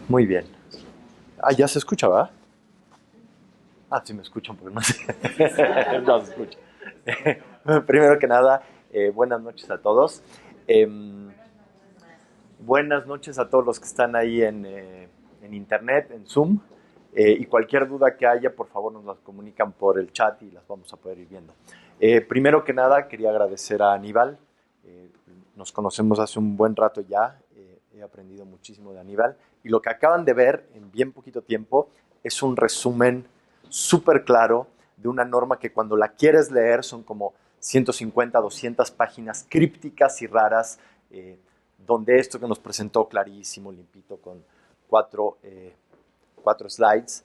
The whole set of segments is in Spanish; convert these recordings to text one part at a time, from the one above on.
Muy bien. Ah, ya se escucha, ¿verdad? Ah, sí me escuchan, porque no sé. No se escucha. Primero que nada, buenas noches a todos. Em, Buenas noches a todos los que están ahí en internet, en Zoom. Y cualquier duda que haya, por favor, nos las comunican por el chat y las vamos a poder ir viendo. Primero que nada, quería agradecer a Aníbal. Nos conocemos hace un buen rato ya. He aprendido muchísimo de Aníbal. Y lo que acaban de ver en bien poquito tiempo es un resumen súper claro de una norma que cuando la quieres leer son como 150, 200 páginas crípticas y raras, donde esto que nos presentó clarísimo, limpito, con cuatro, cuatro slides,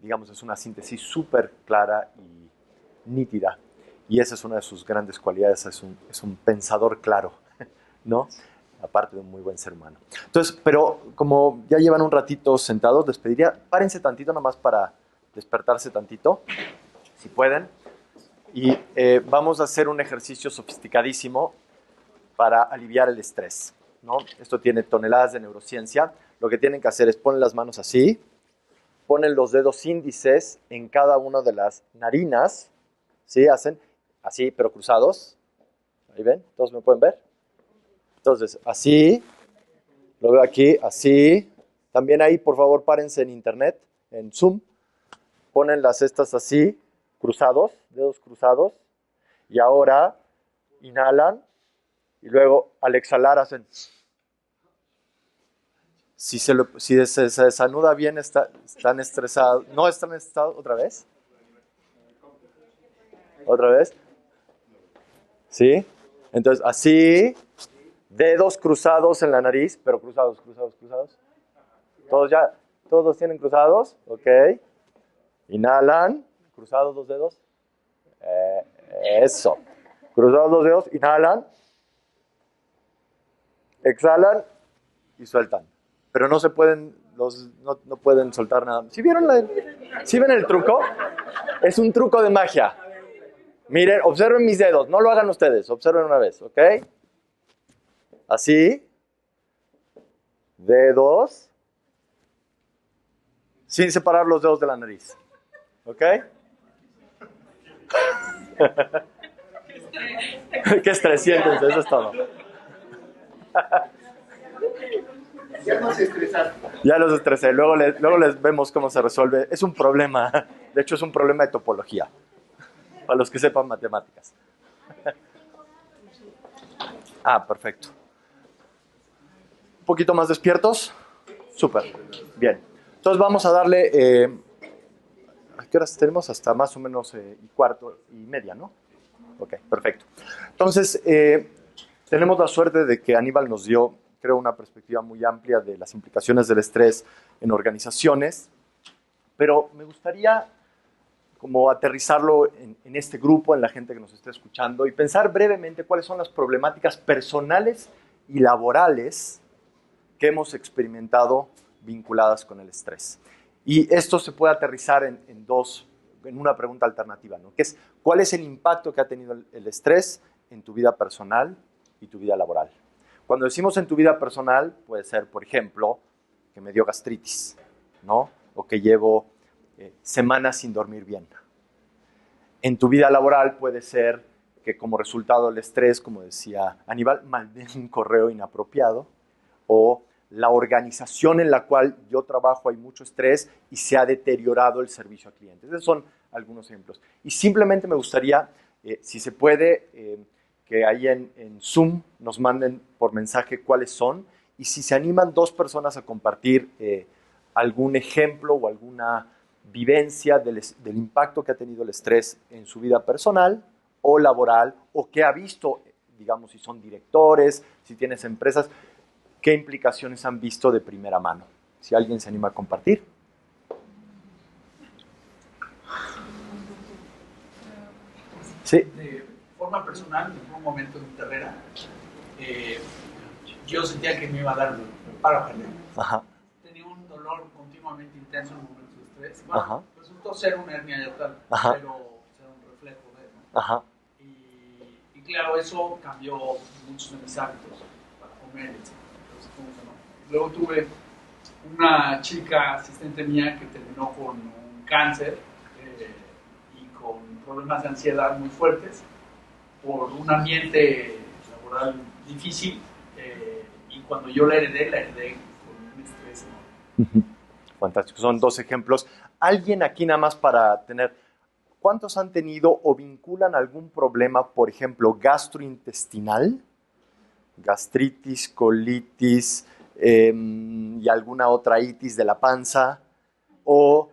digamos, es una síntesis súper clara y nítida. Y esa es una de sus grandes cualidades, es un pensador claro, ¿no? Aparte de un muy buen ser humano. Entonces, pero como ya llevan un ratito sentados, les pediría, párense tantito nomás para despertarse tantito, si pueden. Y vamos a hacer un ejercicio sofisticadísimo para aliviar el estrés, ¿no? Esto tiene toneladas de neurociencia. Lo que tienen que hacer es poner las manos así, ponen los dedos índices en cada una de las narinas, ¿sí? Hacen así, pero cruzados. Ahí ven, todos me pueden ver. Entonces, así, lo veo aquí, así. También ahí, por favor, párense en internet, en Zoom. Ponen las estas así, cruzados, dedos cruzados. Y ahora inhalan y luego al exhalar hacen. Si se desanuda bien, están estresados. ¿No están estresados otra vez? ¿Otra vez? ¿Sí? Entonces, así, dedos cruzados en la nariz, pero cruzados, cruzados, cruzados. Todos ya, todos los tienen cruzados, ¿ok? Inhalan, cruzados los dedos. Eh, Eso. Cruzados los dedos, inhalan, exhalan y sueltan. Pero no se pueden, no pueden soltar nada. ¿Sí ven el truco? Es un truco de magia. Miren, observen mis dedos, no lo hagan ustedes, observen una vez, ¿ok? Así, dedos, sin separar los dedos de la nariz, ¿ok? Qué estrés, siéntense, eso es todo. Ya no se estresar. Ya los estresé, luego les vemos cómo se resuelve. Es un problema, de hecho es un problema de topología, para los que sepan matemáticas. Ah, perfecto. ¿Un poquito más despiertos? Súper, bien. Entonces vamos a darle, ¿a qué horas tenemos? Hasta más o menos y cuarto y media, ¿no? Ok, perfecto. Entonces, tenemos la suerte de que Aníbal nos dio, creo, una perspectiva muy amplia de las implicaciones del estrés en organizaciones, pero me gustaría como aterrizarlo en este grupo, en la gente que nos esté escuchando y pensar brevemente cuáles son las problemáticas personales y laborales que hemos experimentado vinculadas con el estrés. Y esto se puede aterrizar en una pregunta alternativa, ¿no? Que es, ¿cuál es el impacto que ha tenido el estrés en tu vida personal y tu vida laboral? Cuando decimos en tu vida personal, puede ser, por ejemplo, que me dio gastritis, ¿no? O que llevo semanas sin dormir bien. En tu vida laboral puede ser que como resultado del estrés, como decía Aníbal, mandé un correo inapropiado, o la organización en la cual yo trabajo hay mucho estrés y se ha deteriorado el servicio a clientes. Esos son algunos ejemplos. Y simplemente me gustaría, si se puede, que ahí en Zoom nos manden por mensaje cuáles son y si se animan dos personas a compartir algún ejemplo o alguna vivencia del impacto que ha tenido el estrés en su vida personal o laboral o que ha visto, digamos, si son directores, si tienes empresas, qué implicaciones han visto de primera mano. Si alguien se anima a compartir. Sí. De forma personal, en un momento de mi carrera, eh, yo sentía que me iba a dar un paro cardíaco. Ajá. Tenía un dolor continuamente intenso en momentos de estrés. Bueno, Ajá. resultó ser una hernia hiatal, Ajá. pero era un reflejo de eso. Ajá. Y claro, eso cambió muchos de mis hábitos para comer, etc. Entonces, luego tuve una chica asistente mía que terminó con un cáncer y con problemas de ansiedad muy fuertes por un ambiente laboral difícil y cuando yo la heredé con un estrés enorme. Fantástico, son dos ejemplos. ¿Alguien aquí nada más para tener, cuántos han tenido o vinculan algún problema, por ejemplo, gastrointestinal? Gastritis, colitis y alguna otra itis de la panza, o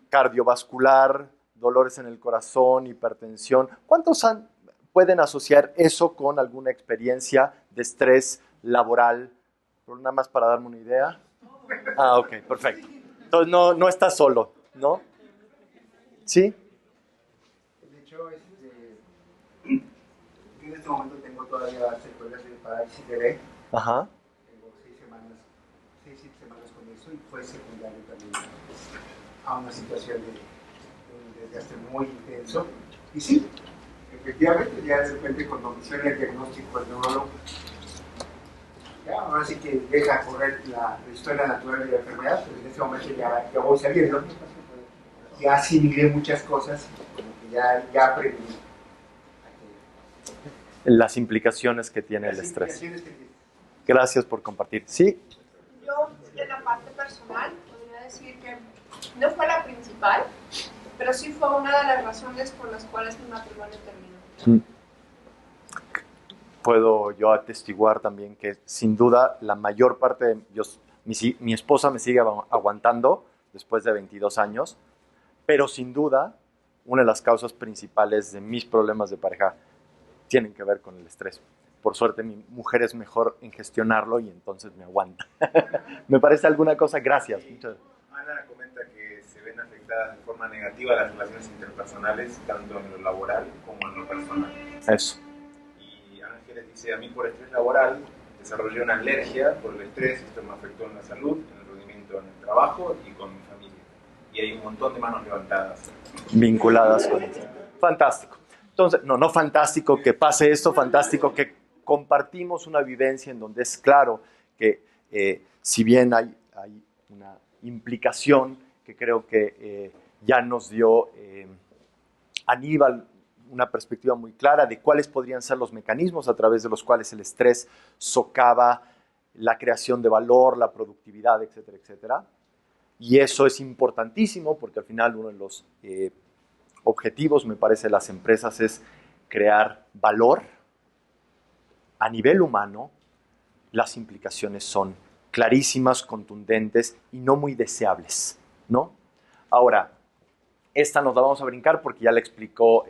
cardiovascular, dolores en el corazón, hipertensión. ¿Cuántos pueden asociar eso con alguna experiencia de estrés laboral? Nada más para darme una idea. Ah, ok, perfecto. Entonces no estás solo, ¿no? ¿Sí? De hecho, en este momento tengo todavía secuelas de parálisis bebé. Ajá. Tengo 7 semanas con eso y fue secundario también a una situación de desgaste muy intenso. Y sí, efectivamente, ya de repente cuando me hicieron el diagnóstico del neurólogo, ya ahora sí que deja correr la historia natural de la enfermedad, pues en este momento ya voy sabiendo, ya asimilé muchas cosas, como que ya aprendí Las implicaciones que tiene el estrés. Gracias por compartir. ¿Sí? Yo, de la parte personal, podría decir que no fue la principal, pero sí fue una de las razones por las cuales mi matrimonio terminó. Puedo yo atestiguar también que sin duda la mayor parte de mi esposa me sigue aguantando después de 22 años, pero sin duda una de las causas principales de mis problemas de pareja tienen que ver con el estrés. Por suerte mi mujer es mejor en gestionarlo y entonces me aguanta. ¿Me parece alguna cosa? Gracias. Ana comenta que se ven afectadas de forma negativa las relaciones interpersonales, tanto en lo laboral como en lo personal. Eso. Y Ángeles dice, a mí por estrés laboral desarrollé una alergia por el estrés, esto me afectó en la salud, en el rendimiento en el trabajo y con mi familia. Y hay un montón de manos levantadas. Vinculadas con esto. Fantástico. Entonces, no fantástico que pase esto, fantástico que compartimos una vivencia en donde es claro que si bien hay una implicación que creo que ya nos dio Aníbal una perspectiva muy clara de cuáles podrían ser los mecanismos a través de los cuales el estrés socava la creación de valor, la productividad, etcétera, etcétera. Y eso es importantísimo porque al final uno de los objetivos, me parece, de las empresas es crear valor a nivel humano. Las implicaciones son clarísimas, contundentes y no muy deseables, ¿no? Ahora, esta nos la vamos a brincar porque ya la explicó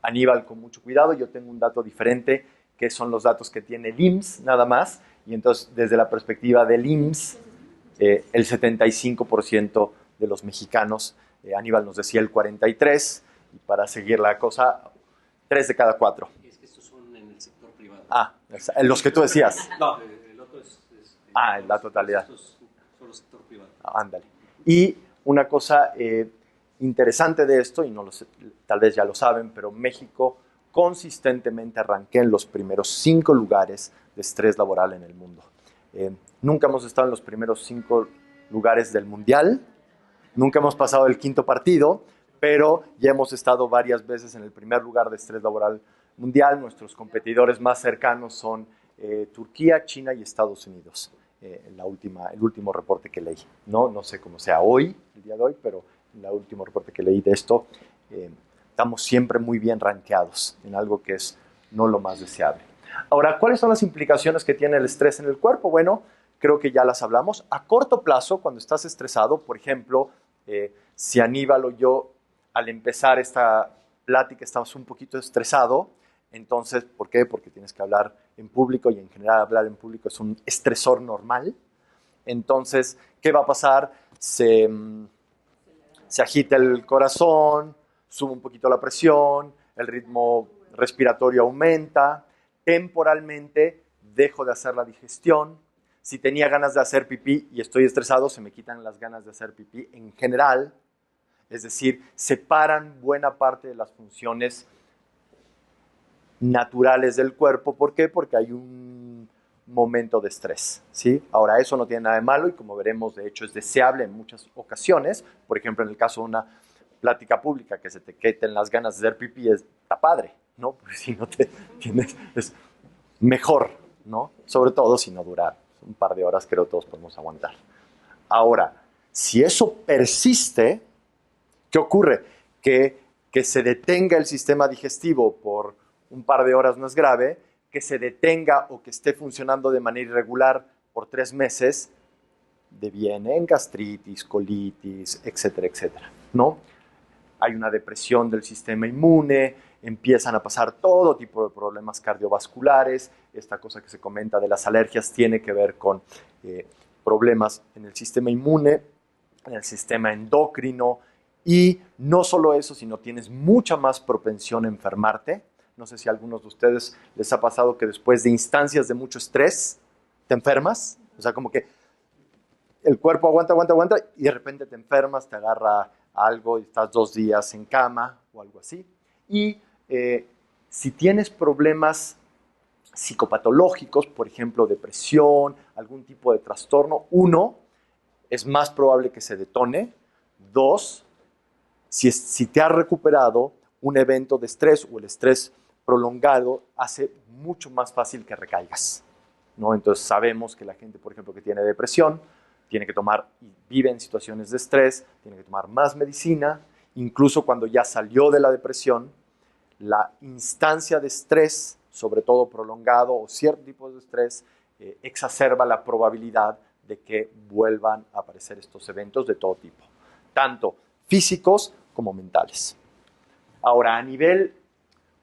Aníbal con mucho cuidado. Yo tengo un dato diferente, que son los datos que tiene el IMSS, nada más. Y entonces, desde la perspectiva del IMSS, el 75% de los mexicanos, Aníbal nos decía el 43%, y para seguir la cosa, 3 de cada 4. Es que estos son en el sector privado. Ah, los que tú decías. No, el otro es la totalidad. Estos son el sector privado. Ándale. Y una cosa interesante de esto, y no lo sé, tal vez ya lo saben, pero México consistentemente arranqué en los primeros 5 lugares de estrés laboral en el mundo. Nunca hemos estado en los primeros 5 lugares del mundial, nunca hemos pasado el 5.º partido, pero ya hemos estado varias veces en el primer lugar de estrés laboral mundial. Nuestros competidores más cercanos son Turquía, China y Estados Unidos. El último reporte que leí. No sé cómo sea hoy, el día de hoy, pero en el último reporte que leí de esto, estamos siempre muy bien rankeados en algo que es no lo más deseable. Ahora, ¿cuáles son las implicaciones que tiene el estrés en el cuerpo? Bueno, creo que ya las hablamos. A corto plazo, cuando estás estresado, por ejemplo, si Aníbal o yo, al empezar esta plática, estamos un poquito estresado, entonces, ¿por qué? Porque tienes que hablar en público y en general hablar en público es un estresor normal. Entonces, ¿qué va a pasar? Se agita el corazón, sube un poquito la presión, el ritmo respiratorio aumenta, temporalmente dejo de hacer la digestión. Si tenía ganas de hacer pipí y estoy estresado, se me quitan las ganas de hacer pipí en general. Es decir, separan buena parte de las funciones naturales del cuerpo. ¿Por qué? Porque hay un momento de estrés, ¿sí? Ahora, eso no tiene nada de malo y como veremos, de hecho, es deseable en muchas ocasiones. Por ejemplo, en el caso de una plática pública que se te quiten las ganas de hacer pipí, está padre, ¿no? Porque si no te tienes, es mejor, ¿no? Sobre todo si no dura un par de horas, creo que todos podemos aguantar. Ahora, si eso persiste, ¿qué ocurre? Que se detenga el sistema digestivo por un par de horas no es grave, que se detenga o que esté funcionando de manera irregular por 3 meses, deviene en gastritis, colitis, etcétera, etcétera, ¿no? Hay una depresión del sistema inmune, empiezan a pasar todo tipo de problemas cardiovasculares. Esta cosa que se comenta de las alergias tiene que ver con problemas en el sistema inmune, en el sistema endocrino, y no solo eso, sino tienes mucha más propensión a enfermarte. No sé si a algunos de ustedes les ha pasado que después de instancias de mucho estrés te enfermas. O sea, como que el cuerpo aguanta y de repente te enfermas, te agarra algo y estás 2 días en cama o algo así. Y si tienes problemas psicopatológicos, por ejemplo, depresión, algún tipo de trastorno, 1, es más probable que se detone. 2, si te has recuperado, un evento de estrés o el estrés prolongado hace mucho más fácil que recaigas, ¿no? Entonces sabemos que la gente, por ejemplo, que tiene depresión, tiene que tomar y vive en situaciones de estrés, tiene que tomar más medicina, incluso cuando ya salió de la depresión, la instancia de estrés, sobre todo prolongado o cierto tipo de estrés, exacerba la probabilidad de que vuelvan a aparecer estos eventos de todo tipo, tanto físicos como mentales. Ahora, a nivel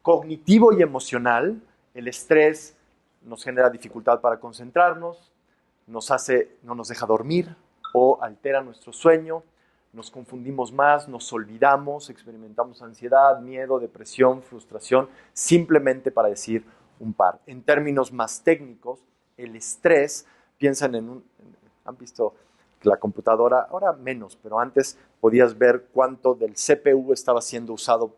cognitivo y emocional, el estrés nos genera dificultad para concentrarnos, no nos deja dormir o altera nuestro sueño, nos confundimos más, nos olvidamos, experimentamos ansiedad, miedo, depresión, frustración, simplemente para decir un par. En términos más técnicos, el estrés, piensan han visto que la computadora, ahora menos, pero antes podías ver cuánto del CPU estaba siendo usado,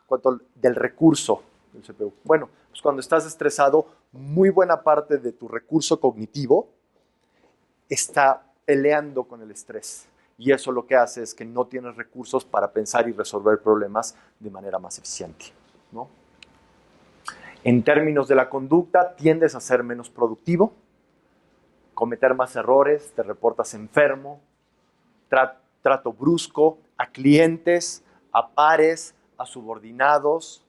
cuánto del recurso del CPU. Bueno, pues cuando estás estresado, muy buena parte de tu recurso cognitivo está peleando con el estrés. Y eso lo que hace es que no tienes recursos para pensar y resolver problemas de manera más eficiente, ¿no? En términos de la conducta, tiendes a ser menos productivo, cometer más errores, te reportas enfermo, trato brusco a clientes, a pares, a subordinados,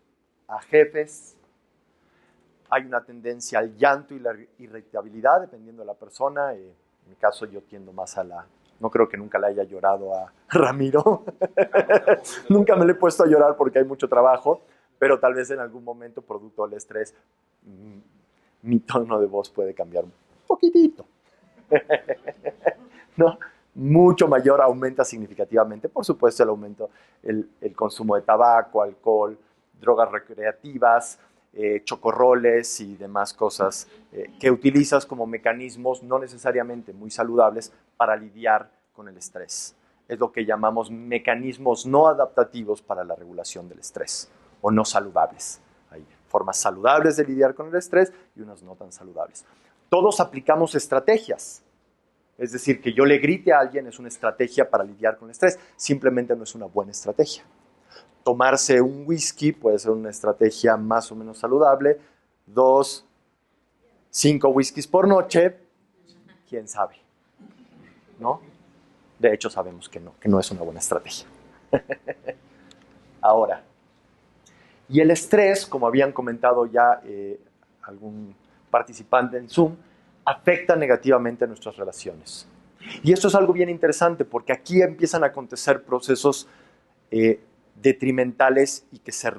a jefes. Hay una tendencia al llanto y la irritabilidad, dependiendo de la persona. En mi caso, yo tiendo más a no creo que nunca le haya llorado a Ramiro. Nunca me le he puesto a llorar porque hay mucho trabajo, pero tal vez en algún momento, producto del estrés, mi tono de voz puede cambiar un poquitito. ¿No? Mucho mayor, aumenta significativamente, por supuesto, el aumento, el consumo de tabaco, alcohol, drogas recreativas, chocorroles y demás cosas que utilizas como mecanismos no necesariamente muy saludables para lidiar con el estrés. Es lo que llamamos mecanismos no adaptativos para la regulación del estrés o no saludables. Hay formas saludables de lidiar con el estrés y unas no tan saludables. Todos aplicamos estrategias. Es decir, que yo le grite a alguien es una estrategia para lidiar con el estrés. Simplemente no es una buena estrategia. Tomarse un whisky puede ser una estrategia más o menos saludable. 2, 5 whiskies por noche, quién sabe, ¿no? De hecho, sabemos que no es una buena estrategia. Ahora, y el estrés, como habían comentado ya algún participante en Zoom, afecta negativamente a nuestras relaciones. Y esto es algo bien interesante porque aquí empiezan a acontecer procesos detrimentales y que se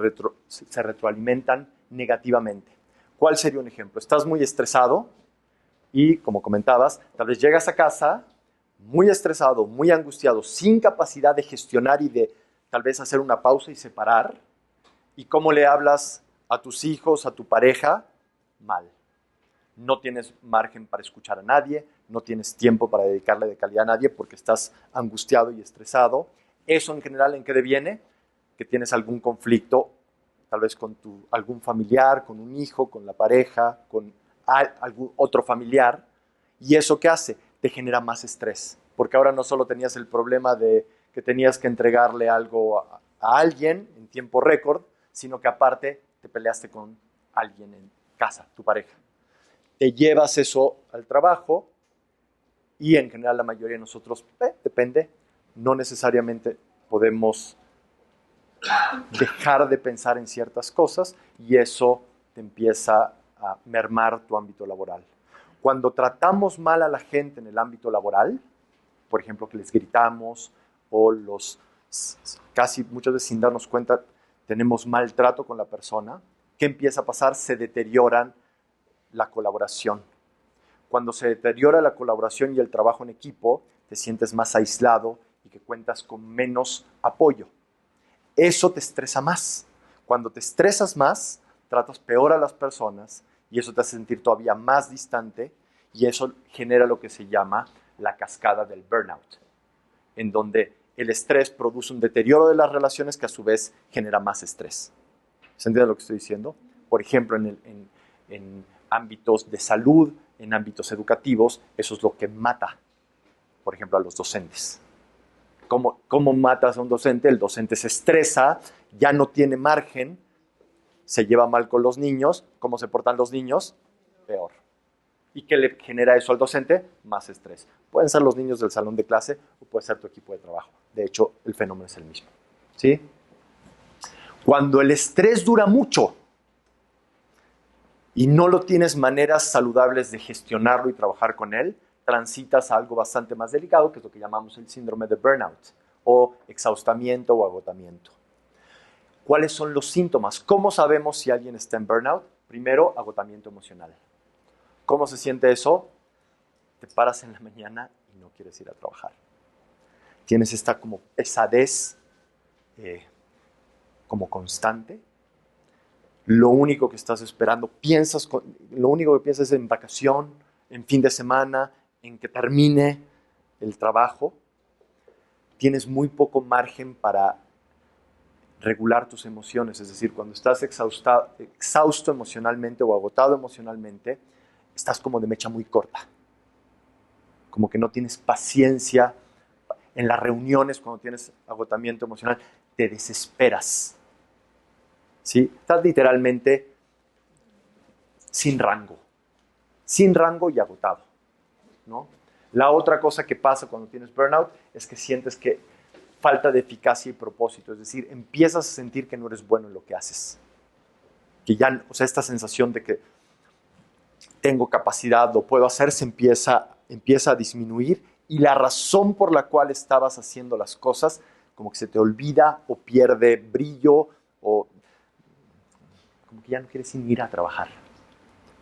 retroalimentan negativamente. ¿Cuál sería un ejemplo? Estás muy estresado y, como comentabas, tal vez llegas a casa muy estresado, muy angustiado, sin capacidad de gestionar y de tal vez hacer una pausa y separar. ¿Y cómo le hablas a tus hijos, a tu pareja? Mal. No tienes margen para escuchar a nadie, no tienes tiempo para dedicarle de calidad a nadie porque estás angustiado y estresado. Eso en general, ¿en qué deviene? Que tienes algún conflicto, tal vez con algún familiar, con un hijo, con la pareja, con a algún otro familiar. ¿Y eso qué hace? Te genera más estrés. Porque ahora no solo tenías el problema de que tenías que entregarle algo a alguien en tiempo récord, sino que aparte te peleaste con alguien en casa, tu pareja. Te llevas eso al trabajo y en general la mayoría de nosotros, depende, no necesariamente podemos dejar de pensar en ciertas cosas y eso te empieza a mermar tu ámbito laboral. Cuando tratamos mal a la gente en el ámbito laboral, por ejemplo, que les gritamos o casi muchas veces sin darnos cuenta tenemos maltrato con la persona, ¿qué empieza a pasar? Se deterioran la colaboración. Cuando se deteriora la colaboración y el trabajo en equipo, te sientes más aislado y que cuentas con menos apoyo. Eso te estresa más. Cuando te estresas más, tratas peor a las personas y eso te hace sentir todavía más distante y eso genera lo que se llama la cascada del burnout, en donde el estrés produce un deterioro de las relaciones que a su vez genera más estrés. ¿Se entiende lo que estoy diciendo? Por ejemplo, en ámbitos de salud, en ámbitos educativos, eso es lo que mata, por ejemplo, a los docentes. ¿Cómo matas a un docente? El docente se estresa, ya no tiene margen, se lleva mal con los niños. ¿Cómo se portan los niños? Peor. ¿Y qué le genera eso al docente? Más estrés. Pueden ser los niños del salón de clase o puede ser tu equipo de trabajo. De hecho, el fenómeno es el mismo. ¿Sí? Cuando el estrés dura mucho y no lo tienes maneras saludables de gestionarlo y trabajar con él, transitas a algo bastante más delicado, que es lo que llamamos el síndrome de burnout, o exhaustamiento o agotamiento. ¿Cuáles son los síntomas? ¿Cómo sabemos si alguien está en burnout? Primero, agotamiento emocional. ¿Cómo se siente eso? Te paras en la mañana y no quieres ir a trabajar. Tienes esta como pesadez como constante. Lo único que estás esperando, lo único que piensas es en vacación, en fin de semana, en que termine el trabajo. Tienes muy poco margen para regular tus emociones, es decir, cuando estás exhausto emocionalmente o agotado emocionalmente, estás como de mecha muy corta, como que no tienes paciencia. En las reuniones, cuando tienes agotamiento emocional, te desesperas, ¿sí? Estás literalmente sin rango y agotado, ¿no? La otra cosa que pasa cuando tienes burnout es que sientes que falta de eficacia y propósito, es decir, empiezas a sentir que no eres bueno en lo que haces, que ya, o sea, esta sensación de que tengo capacidad, lo puedo hacer, se empieza a disminuir y la razón por la cual estabas haciendo las cosas como que se te olvida o pierde brillo o como que ya no quieres ir a trabajar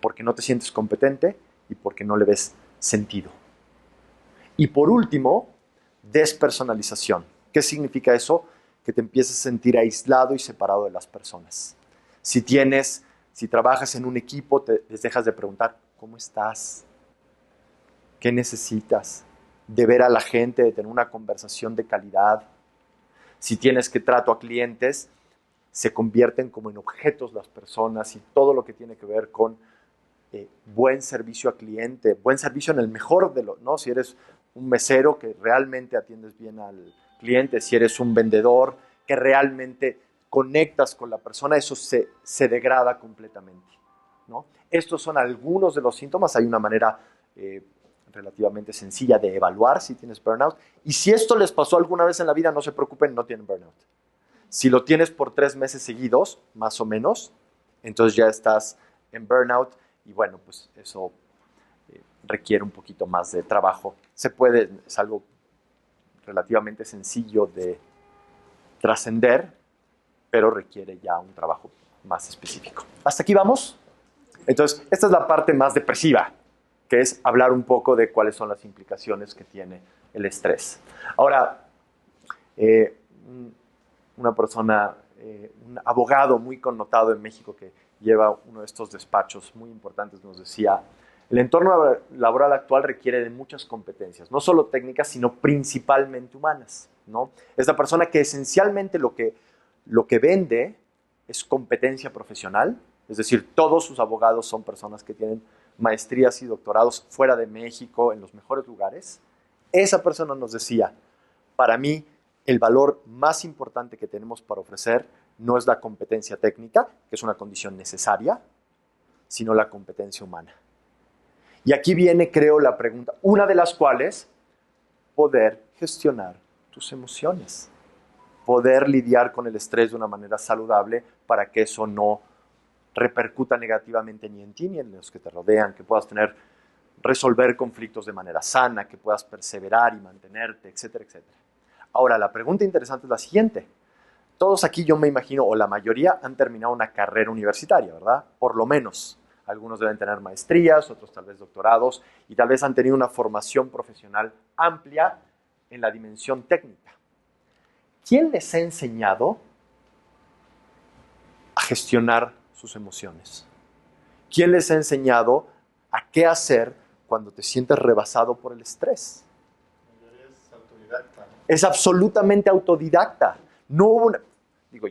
porque no te sientes competente y porque no le ves sentido. Y por último, despersonalización. ¿Qué significa eso? Que te empiezas a sentir aislado y separado de las personas. Si trabajas en un equipo, les dejas de preguntar, ¿cómo estás? ¿Qué necesitas? De ver a la gente, de tener una conversación de calidad. Si tienes que trato a clientes, se convierten como en objetos las personas y todo lo que tiene que ver con buen servicio a cliente, buen servicio en el mejor de los, ¿no? Si eres un mesero que realmente atiendes bien al cliente, si eres un vendedor que realmente conectas con la persona, eso se degrada completamente, ¿no? Estos son algunos de los síntomas. Hay una manera relativamente sencilla de evaluar si tienes burnout. Y si esto les pasó alguna vez en la vida, no se preocupen, no tienen burnout. Si lo tienes por 3 meses seguidos, más o menos, entonces ya estás en burnout y bueno, pues eso requiere un poquito más de trabajo. Es algo relativamente sencillo de trascender, pero requiere ya un trabajo más específico. ¿Hasta aquí vamos? Entonces, esta es la parte más depresiva, que es hablar un poco de cuáles son las implicaciones que tiene el estrés. Ahora, una persona, un abogado muy connotado en México que lleva uno de estos despachos muy importantes nos decía, el entorno laboral actual requiere de muchas competencias, no solo técnicas, sino principalmente humanas, ¿no? Es la persona que esencialmente lo que vende es competencia profesional, es decir, todos sus abogados son personas que tienen maestrías y doctorados fuera de México, en los mejores lugares. Esa persona nos decía, para mí, el valor más importante que tenemos para ofrecer no es la competencia técnica, que es una condición necesaria, sino la competencia humana. Y aquí viene, creo, la pregunta, una de las cuales, poder gestionar tus emociones, poder lidiar con el estrés de una manera saludable para que eso no repercuta negativamente ni en ti ni en los que te rodean, que puedas resolver conflictos de manera sana, que puedas perseverar y mantenerte, etcétera, etcétera. Ahora, la pregunta interesante es la siguiente. Todos aquí, yo me imagino, o la mayoría, han terminado una carrera universitaria, ¿verdad? Por lo menos. Algunos deben tener maestrías, otros tal vez doctorados, y tal vez han tenido una formación profesional amplia en la dimensión técnica. ¿Quién les ha enseñado a gestionar sus emociones? ¿Quién les ha enseñado a qué hacer cuando te sientes rebasado por el estrés? Es autodidacta, ¿no? Es absolutamente autodidacta. No hubo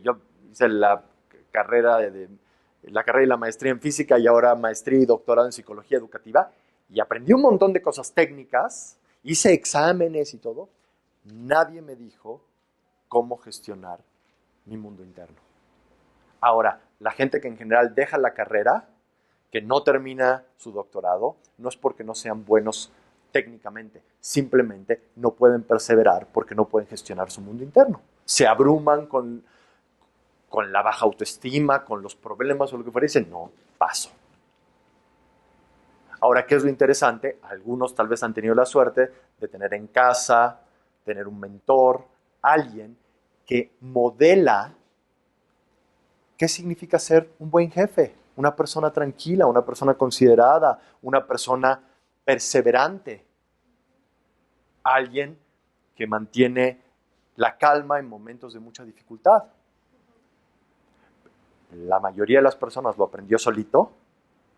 yo hice la carrera y la maestría en física y ahora maestría y doctorado en psicología educativa y aprendí un montón de cosas técnicas, hice exámenes y todo. Nadie me dijo cómo gestionar mi mundo interno. Ahora, la gente que en general deja la carrera, que no termina su doctorado, no es porque no sean buenos técnicamente, simplemente no pueden perseverar porque no pueden gestionar su mundo interno. Se abruman con la baja autoestima, con los problemas o lo que fuera, y dicen, no, paso. Ahora, ¿qué es lo interesante? Algunos tal vez han tenido la suerte de tener en casa, tener un mentor, alguien que modela qué significa ser un buen jefe, una persona tranquila, una persona considerada, una persona perseverante, alguien que mantiene la calma en momentos de mucha dificultad. La mayoría de las personas lo aprendió solito,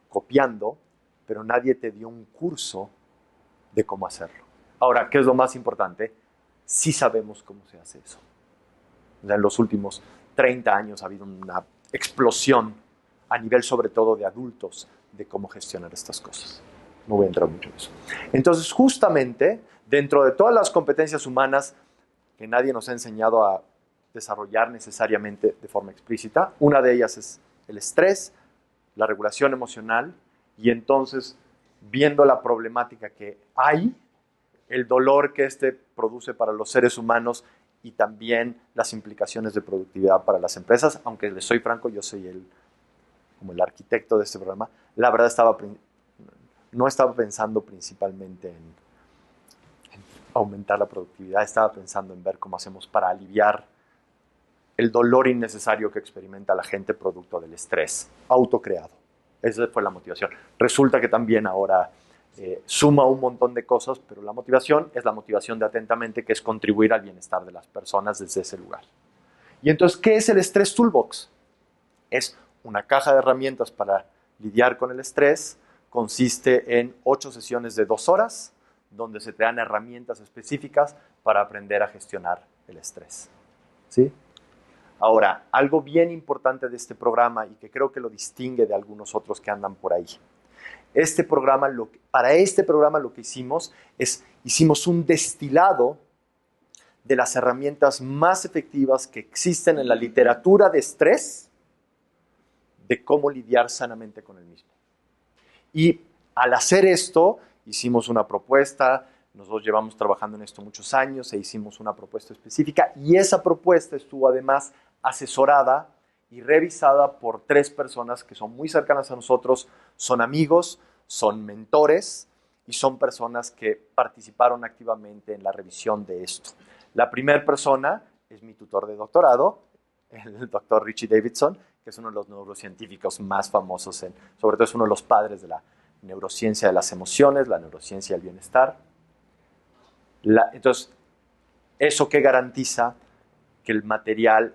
copiando, pero nadie te dio un curso de cómo hacerlo. Ahora, ¿qué es lo más importante? Sí sabemos cómo se hace eso. O sea, en los últimos 30 años ha habido una explosión a nivel sobre todo de adultos de cómo gestionar estas cosas. No voy a entrar mucho en eso. Entonces, justamente, dentro de todas las competencias humanas que nadie nos ha enseñado a desarrollar necesariamente de forma explícita, una de ellas es el estrés, la regulación emocional, y entonces, viendo la problemática que hay, el dolor que este produce para los seres humanos y también las implicaciones de productividad para las empresas, aunque les soy franco, yo soy como el arquitecto de este programa, la verdad no estaba pensando principalmente en aumentar la productividad, estaba pensando en ver cómo hacemos para aliviar el dolor innecesario que experimenta la gente producto del estrés autocreado. Esa fue la motivación. Resulta que también ahora suma un montón de cosas, pero la motivación es la motivación de Atentamente, que es contribuir al bienestar de las personas desde ese lugar. Y entonces, ¿qué es el Stress Toolbox? Es una caja de herramientas para lidiar con el estrés. Consiste en 8 sesiones de 2 horas, donde se te dan herramientas específicas para aprender a gestionar el estrés. ¿Sí? Ahora, algo bien importante de este programa y que creo que lo distingue de algunos otros que andan por ahí. Para este programa lo que hicimos un destilado de las herramientas más efectivas que existen en la literatura de estrés, de cómo lidiar sanamente con el mismo. Y al hacer esto, hicimos una propuesta, nosotros llevamos trabajando en esto muchos años e hicimos una propuesta específica y esa propuesta estuvo además asesorada y revisada por 3 personas que son muy cercanas a nosotros, son amigos, son mentores y son personas que participaron activamente en la revisión de esto. La primera persona es mi tutor de doctorado, el doctor Richie Davidson, que es uno de los neurocientíficos más famosos, sobre todo es uno de los padres de la neurociencia de las emociones, la neurociencia del bienestar. Entonces, ¿eso qué garantiza? Que el material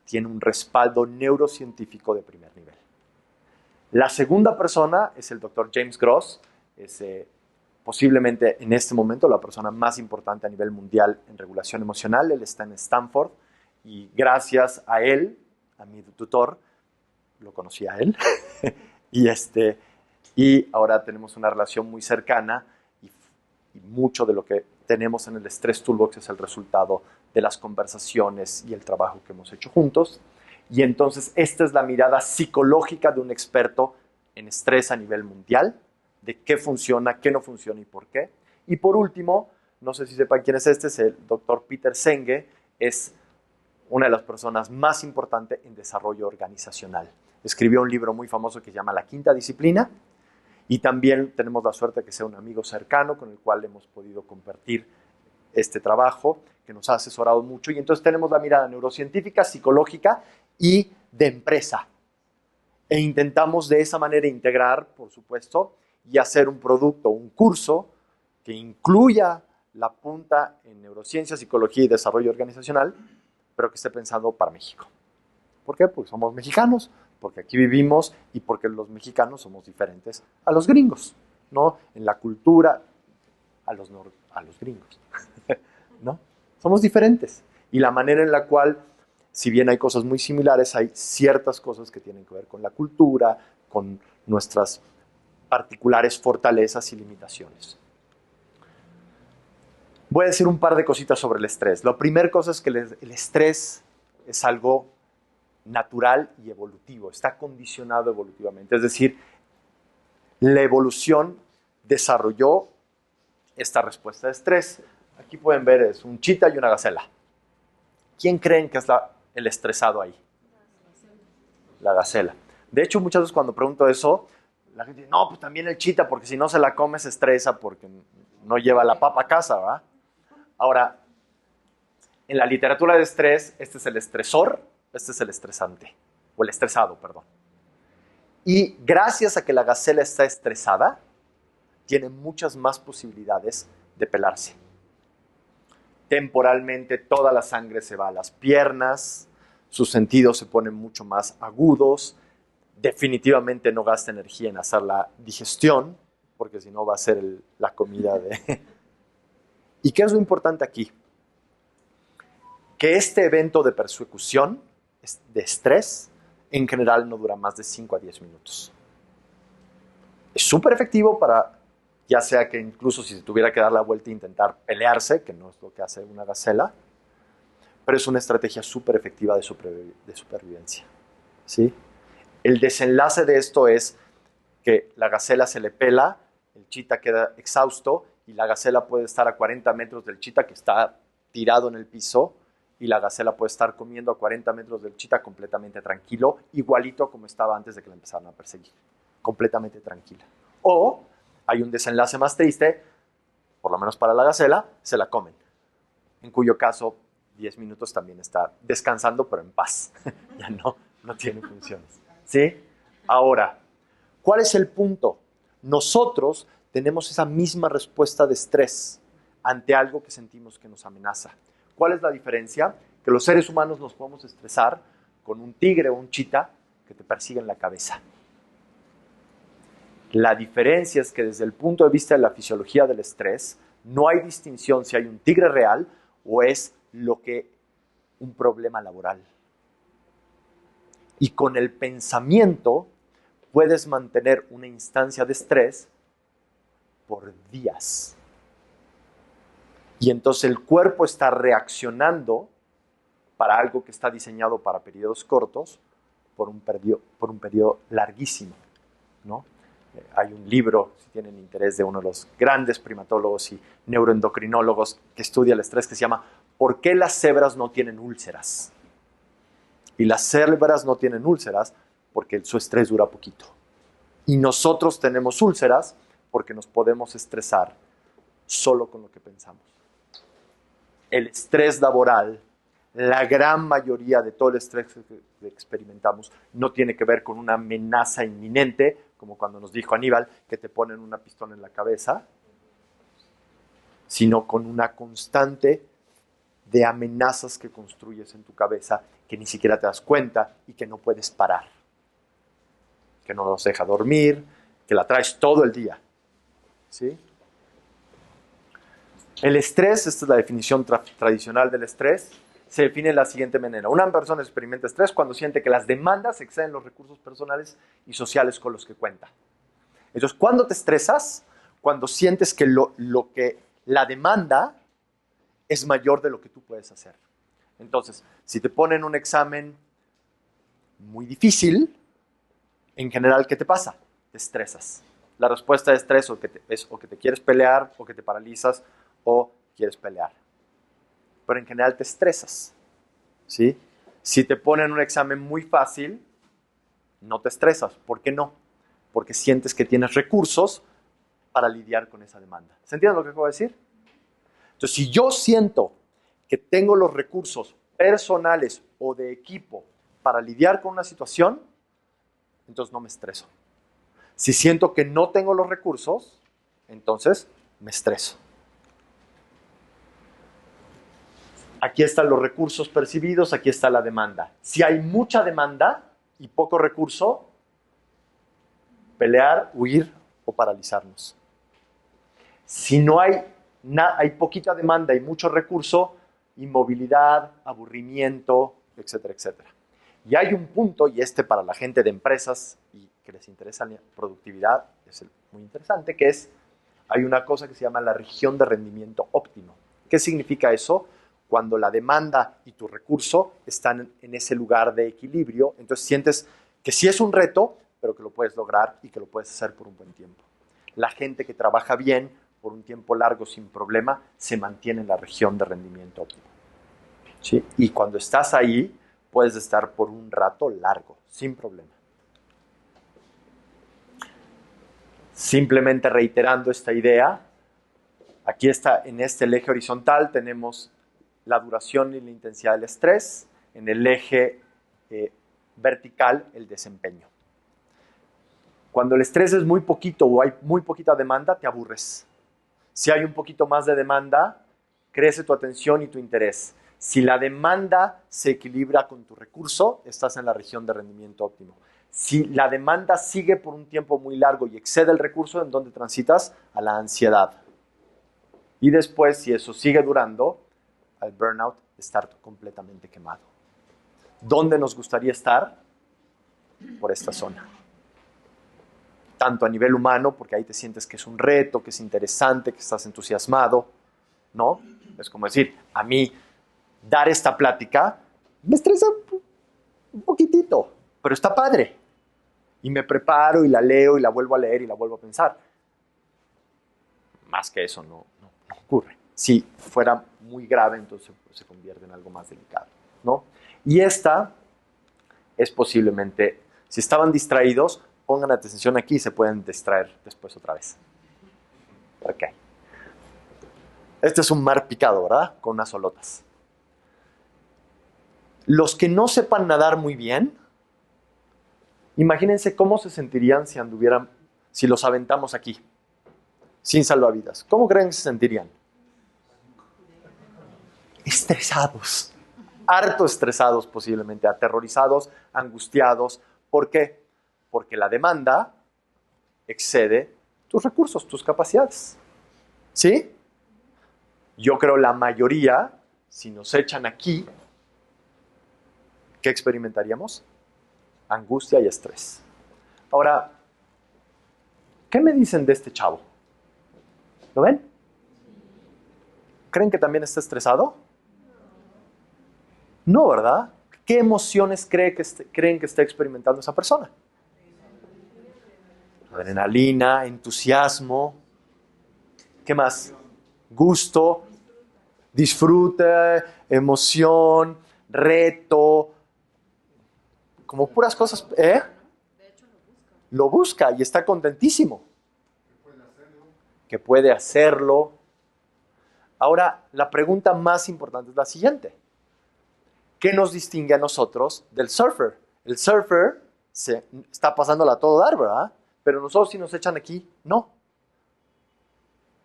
tiene un respaldo neurocientífico de primer nivel. La segunda persona es el doctor James Gross, es posiblemente en este momento la persona más importante a nivel mundial en regulación emocional. Él está en Stanford y gracias a él, a mi tutor, lo conocí a él, y Y ahora tenemos una relación muy cercana y mucho de lo que tenemos en el Stress Toolbox es el resultado de las conversaciones y el trabajo que hemos hecho juntos. Y entonces esta es la mirada psicológica de un experto en estrés a nivel mundial, de qué funciona, qué no funciona y por qué. Y por último, no sé si sepan quién es el doctor Peter Senge, es una de las personas más importantes en desarrollo organizacional. Escribió un libro muy famoso que se llama La Quinta Disciplina, y también tenemos la suerte de que sea un amigo cercano con el cual hemos podido compartir este trabajo, que nos ha asesorado mucho. Y entonces tenemos la mirada neurocientífica, psicológica y de empresa. E intentamos de esa manera integrar, por supuesto, y hacer un producto, un curso que incluya la punta en neurociencia, psicología y desarrollo organizacional, pero que esté pensado para México. ¿Por qué? Porque somos mexicanos, porque aquí vivimos y porque los mexicanos somos diferentes a los gringos, ¿no? En la cultura, a los gringos, ¿no? Somos diferentes. Y la manera en la cual, si bien hay cosas muy similares, hay ciertas cosas que tienen que ver con la cultura, con nuestras particulares fortalezas y limitaciones. Voy a decir un par de cositas sobre el estrés. La primera cosa es que el estrés es algo natural y evolutivo, está condicionado evolutivamente. Es decir, la evolución desarrolló esta respuesta de estrés. Aquí pueden ver, es un chita y una gacela. ¿Quién creen que es el estresado ahí? La gacela. De hecho, muchas veces cuando pregunto eso, la gente dice, no, pues también el chita, porque si no se la come se estresa porque no lleva la papa a casa, ¿verdad? Ahora, en la literatura de estrés, este es el estresor, este es el estresante, o el estresado, perdón. Y gracias a que la gacela está estresada, tiene muchas más posibilidades de pelarse. Temporalmente toda la sangre se va a las piernas, sus sentidos se ponen mucho más agudos, definitivamente no gasta energía en hacer la digestión, porque si no va a ser la comida de... ¿Y qué es lo importante aquí? Que este evento de persecución, de estrés, en general no dura más de 5 a 10 minutos. Es súper efectivo para, ya sea que incluso si se tuviera que dar la vuelta e intentar pelearse, que no es lo que hace una gacela, pero es una estrategia súper efectiva de supervivencia. ¿Sí? El desenlace de esto es que la gacela se le pela, el chita queda exhausto y la gacela puede estar a 40 metros del chita que está tirado en el piso y la gacela puede estar comiendo a 40 metros del chita completamente tranquilo, igualito como estaba antes de que la empezaran a perseguir, completamente tranquila. O hay un desenlace más triste, por lo menos para la gacela, se la comen, en cuyo caso 10 minutos también está descansando, pero en paz, ya no tiene funciones. ¿Sí? Ahora, ¿cuál es el punto? Nosotros tenemos esa misma respuesta de estrés ante algo que sentimos que nos amenaza. ¿Cuál es la diferencia? Que los seres humanos nos podemos estresar con un tigre o un chita que te persigue en la cabeza. La diferencia es que desde el punto de vista de la fisiología del estrés, no hay distinción si hay un tigre real o es un problema laboral. Y con el pensamiento puedes mantener una instancia de estrés por días. Y entonces el cuerpo está reaccionando para algo que está diseñado para periodos cortos por un periodo larguísimo, ¿no? Hay un libro, si tienen interés, de uno de los grandes primatólogos y neuroendocrinólogos que estudia el estrés, que se llama ¿Por qué las cebras no tienen úlceras? Y las cebras no tienen úlceras porque su estrés dura poquito. Y nosotros tenemos úlceras porque nos podemos estresar solo con lo que pensamos. El estrés laboral, la gran mayoría de todo el estrés que experimentamos, no tiene que ver con una amenaza inminente, como cuando nos dijo Aníbal que te ponen una pistola en la cabeza, sino con una constante de amenazas que construyes en tu cabeza que ni siquiera te das cuenta y que no puedes parar. Que no nos deja dormir, que la traes todo el día. ¿Sí? El estrés, esta es la definición tradicional del estrés, se define de la siguiente manera. Una persona experimenta estrés cuando siente que las demandas exceden los recursos personales y sociales con los que cuenta. Entonces, ¿cuándo te estresas? Cuando sientes que la demanda es mayor de lo que tú puedes hacer. Entonces, si te ponen un examen muy difícil, en general, ¿qué te pasa? Te estresas. La respuesta de estrés es o que te quieres pelear, o que te paralizas, o quieres pelear. Pero en general te estresas, ¿sí? Si te ponen un examen muy fácil, no te estresas. ¿Por qué no? Porque sientes que tienes recursos para lidiar con esa demanda. ¿Se entiende lo que acabo de decir? Entonces, si yo siento que tengo los recursos personales o de equipo para lidiar con una situación, entonces no me estreso. Si siento que no tengo los recursos, entonces me estreso. Aquí están los recursos percibidos, aquí está la demanda. Si hay mucha demanda y poco recurso, pelear, huir o paralizarnos. Si no hay poquita demanda y mucho recurso, inmovilidad, aburrimiento, etcétera, etcétera. Y hay un punto, y para la gente de empresas y que les interesa la productividad, es muy interesante, que hay una cosa que se llama la región de rendimiento óptimo. ¿Qué significa eso? Cuando la demanda y tu recurso están en ese lugar de equilibrio, entonces sientes que sí es un reto, pero que lo puedes lograr y que lo puedes hacer por un buen tiempo. La gente que trabaja bien por un tiempo largo sin problema se mantiene en la región de rendimiento óptimo. ¿Sí? Y cuando estás ahí, puedes estar por un rato largo, sin problema. Simplemente reiterando esta idea, aquí está, en el eje horizontal tenemos la duración y la intensidad del estrés, en el eje vertical el desempeño. Cuando el estrés es muy poquito o hay muy poquita demanda, te aburres. Si hay un poquito más de demanda, crece tu atención y tu interés. Si la demanda se equilibra con tu recurso, estás en la región de rendimiento óptimo. Si la demanda sigue por un tiempo muy largo y excede el recurso, ¿en dónde transitas? A la ansiedad. Y después, si eso sigue durando, al burnout, estar completamente quemado. ¿Dónde nos gustaría estar? Por esta zona. Tanto a nivel humano, porque ahí te sientes que es un reto, que es interesante, que estás entusiasmado, ¿no? Es como decir, a mí dar esta plática me estresa un poquitito, pero está padre. Y me preparo y la leo y la vuelvo a leer y la vuelvo a pensar. Más que eso no ocurre. Si fuera muy grave, entonces se convierte en algo más delicado, ¿no? Y esta es posiblemente, si estaban distraídos, pongan atención aquí y se pueden distraer después otra vez. Ok. Este es un mar picado, ¿verdad? Con unas olotas. Los que no sepan nadar muy bien, imagínense cómo se sentirían si los aventamos aquí, sin salvavidas. ¿Cómo creen que se sentirían? Estresados. Harto estresados posiblemente, aterrorizados, angustiados. ¿Por qué? Porque la demanda excede tus recursos, tus capacidades. ¿Sí? Yo creo la mayoría, si nos echan aquí, ¿qué experimentaríamos? Angustia y estrés. Ahora, ¿qué me dicen de este chavo? ¿Lo ven? ¿Creen que también está estresado? No, ¿verdad? ¿Qué emociones creen que está experimentando esa persona? Adrenalina, entusiasmo. ¿Qué más? Gusto, disfrute, emoción, reto. Como puras cosas, ¿eh? Lo busca y está contentísimo. Que puede hacerlo. Ahora, la pregunta más importante es la siguiente. ¿Qué nos distingue a nosotros del surfer? El surfer está pasándola a todo dar, ¿verdad? Pero nosotros, si nos echan aquí, no.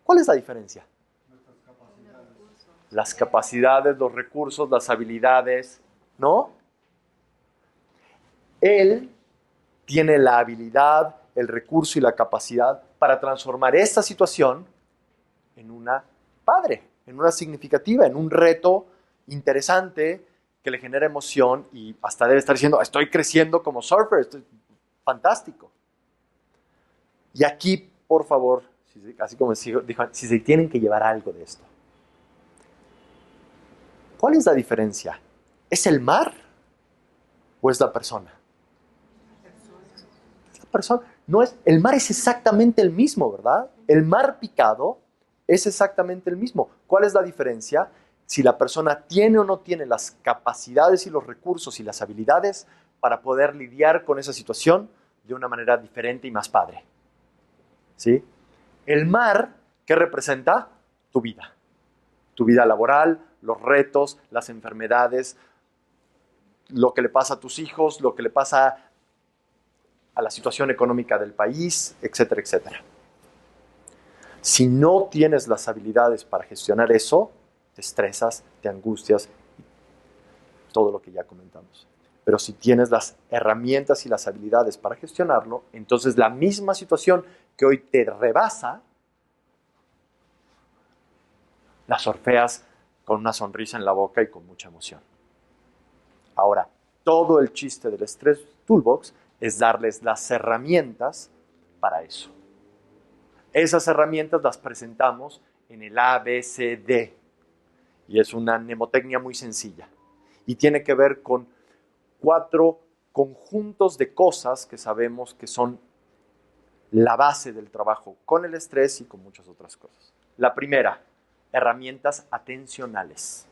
¿Cuál es la diferencia? Las capacidades, los recursos, las habilidades, ¿no? Él tiene la habilidad, el recurso y la capacidad para transformar esta situación en una padre, en una significativa, en un reto interesante que le genera emoción y hasta debe estar diciendo, estoy creciendo como surfer, estoy fantástico. Y aquí, por favor, así como dijo, si se tienen que llevar algo de esto. ¿Cuál es la diferencia? ¿Es el mar o es la persona? Es la persona. No es, el mar es exactamente el mismo, ¿verdad? El mar picado es exactamente el mismo. ¿Cuál es la diferencia? Si la persona tiene o no tiene las capacidades y los recursos y las habilidades para poder lidiar con esa situación de una manera diferente y más padre. ¿Sí? El mar, ¿qué representa? Tu vida. Tu vida laboral, los retos, las enfermedades, lo que le pasa a tus hijos, lo que le pasa a la situación económica del país, etcétera, etcétera. Si no tienes las habilidades para gestionar eso, te estresas, te angustias, todo lo que ya comentamos. Pero si tienes las herramientas y las habilidades para gestionarlo, entonces la misma situación que hoy te rebasa, la sorfeas con una sonrisa en la boca y con mucha emoción. Ahora, todo el chiste del Stress Toolbox es darles las herramientas para eso. Esas herramientas las presentamos en el ABCD y es una mnemotecnia muy sencilla y tiene que ver con 4 conjuntos de cosas que sabemos que son la base del trabajo con el estrés y con muchas otras cosas. La primera, herramientas atencionales.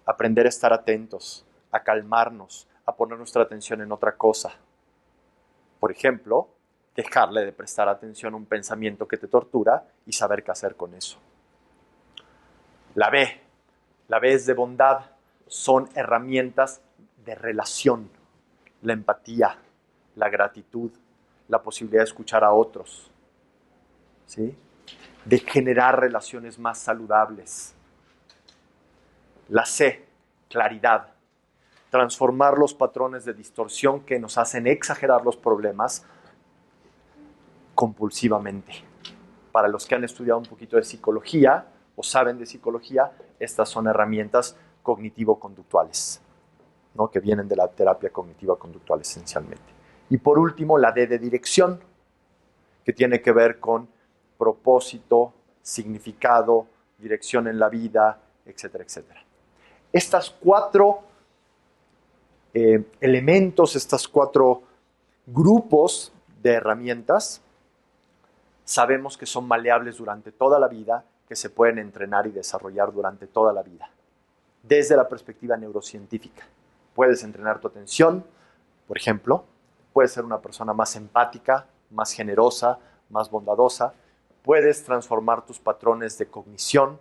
Aprender a estar atentos, a calmarnos, a poner nuestra atención en otra cosa. Por ejemplo, dejarle de prestar atención a un pensamiento que te tortura y saber qué hacer con eso. La B es de bondad. Son herramientas de relación, la empatía, la gratitud, la posibilidad de escuchar a otros, ¿sí? De generar relaciones más saludables. La C, claridad. Transformar los patrones de distorsión que nos hacen exagerar los problemas compulsivamente. Para los que han estudiado un poquito de psicología o saben de psicología, estas son herramientas cognitivo-conductuales, ¿no? Que vienen de la terapia cognitiva-conductual esencialmente. Y por último, la D de dirección, que tiene que ver con propósito, significado, dirección en la vida, etcétera, etcétera. Estas 4 elementos, estos 4 grupos de herramientas, sabemos que son maleables durante toda la vida, que se pueden entrenar y desarrollar durante toda la vida. Desde la perspectiva neurocientífica, puedes entrenar tu atención, por ejemplo, puedes ser una persona más empática, más generosa, más bondadosa, puedes transformar tus patrones de cognición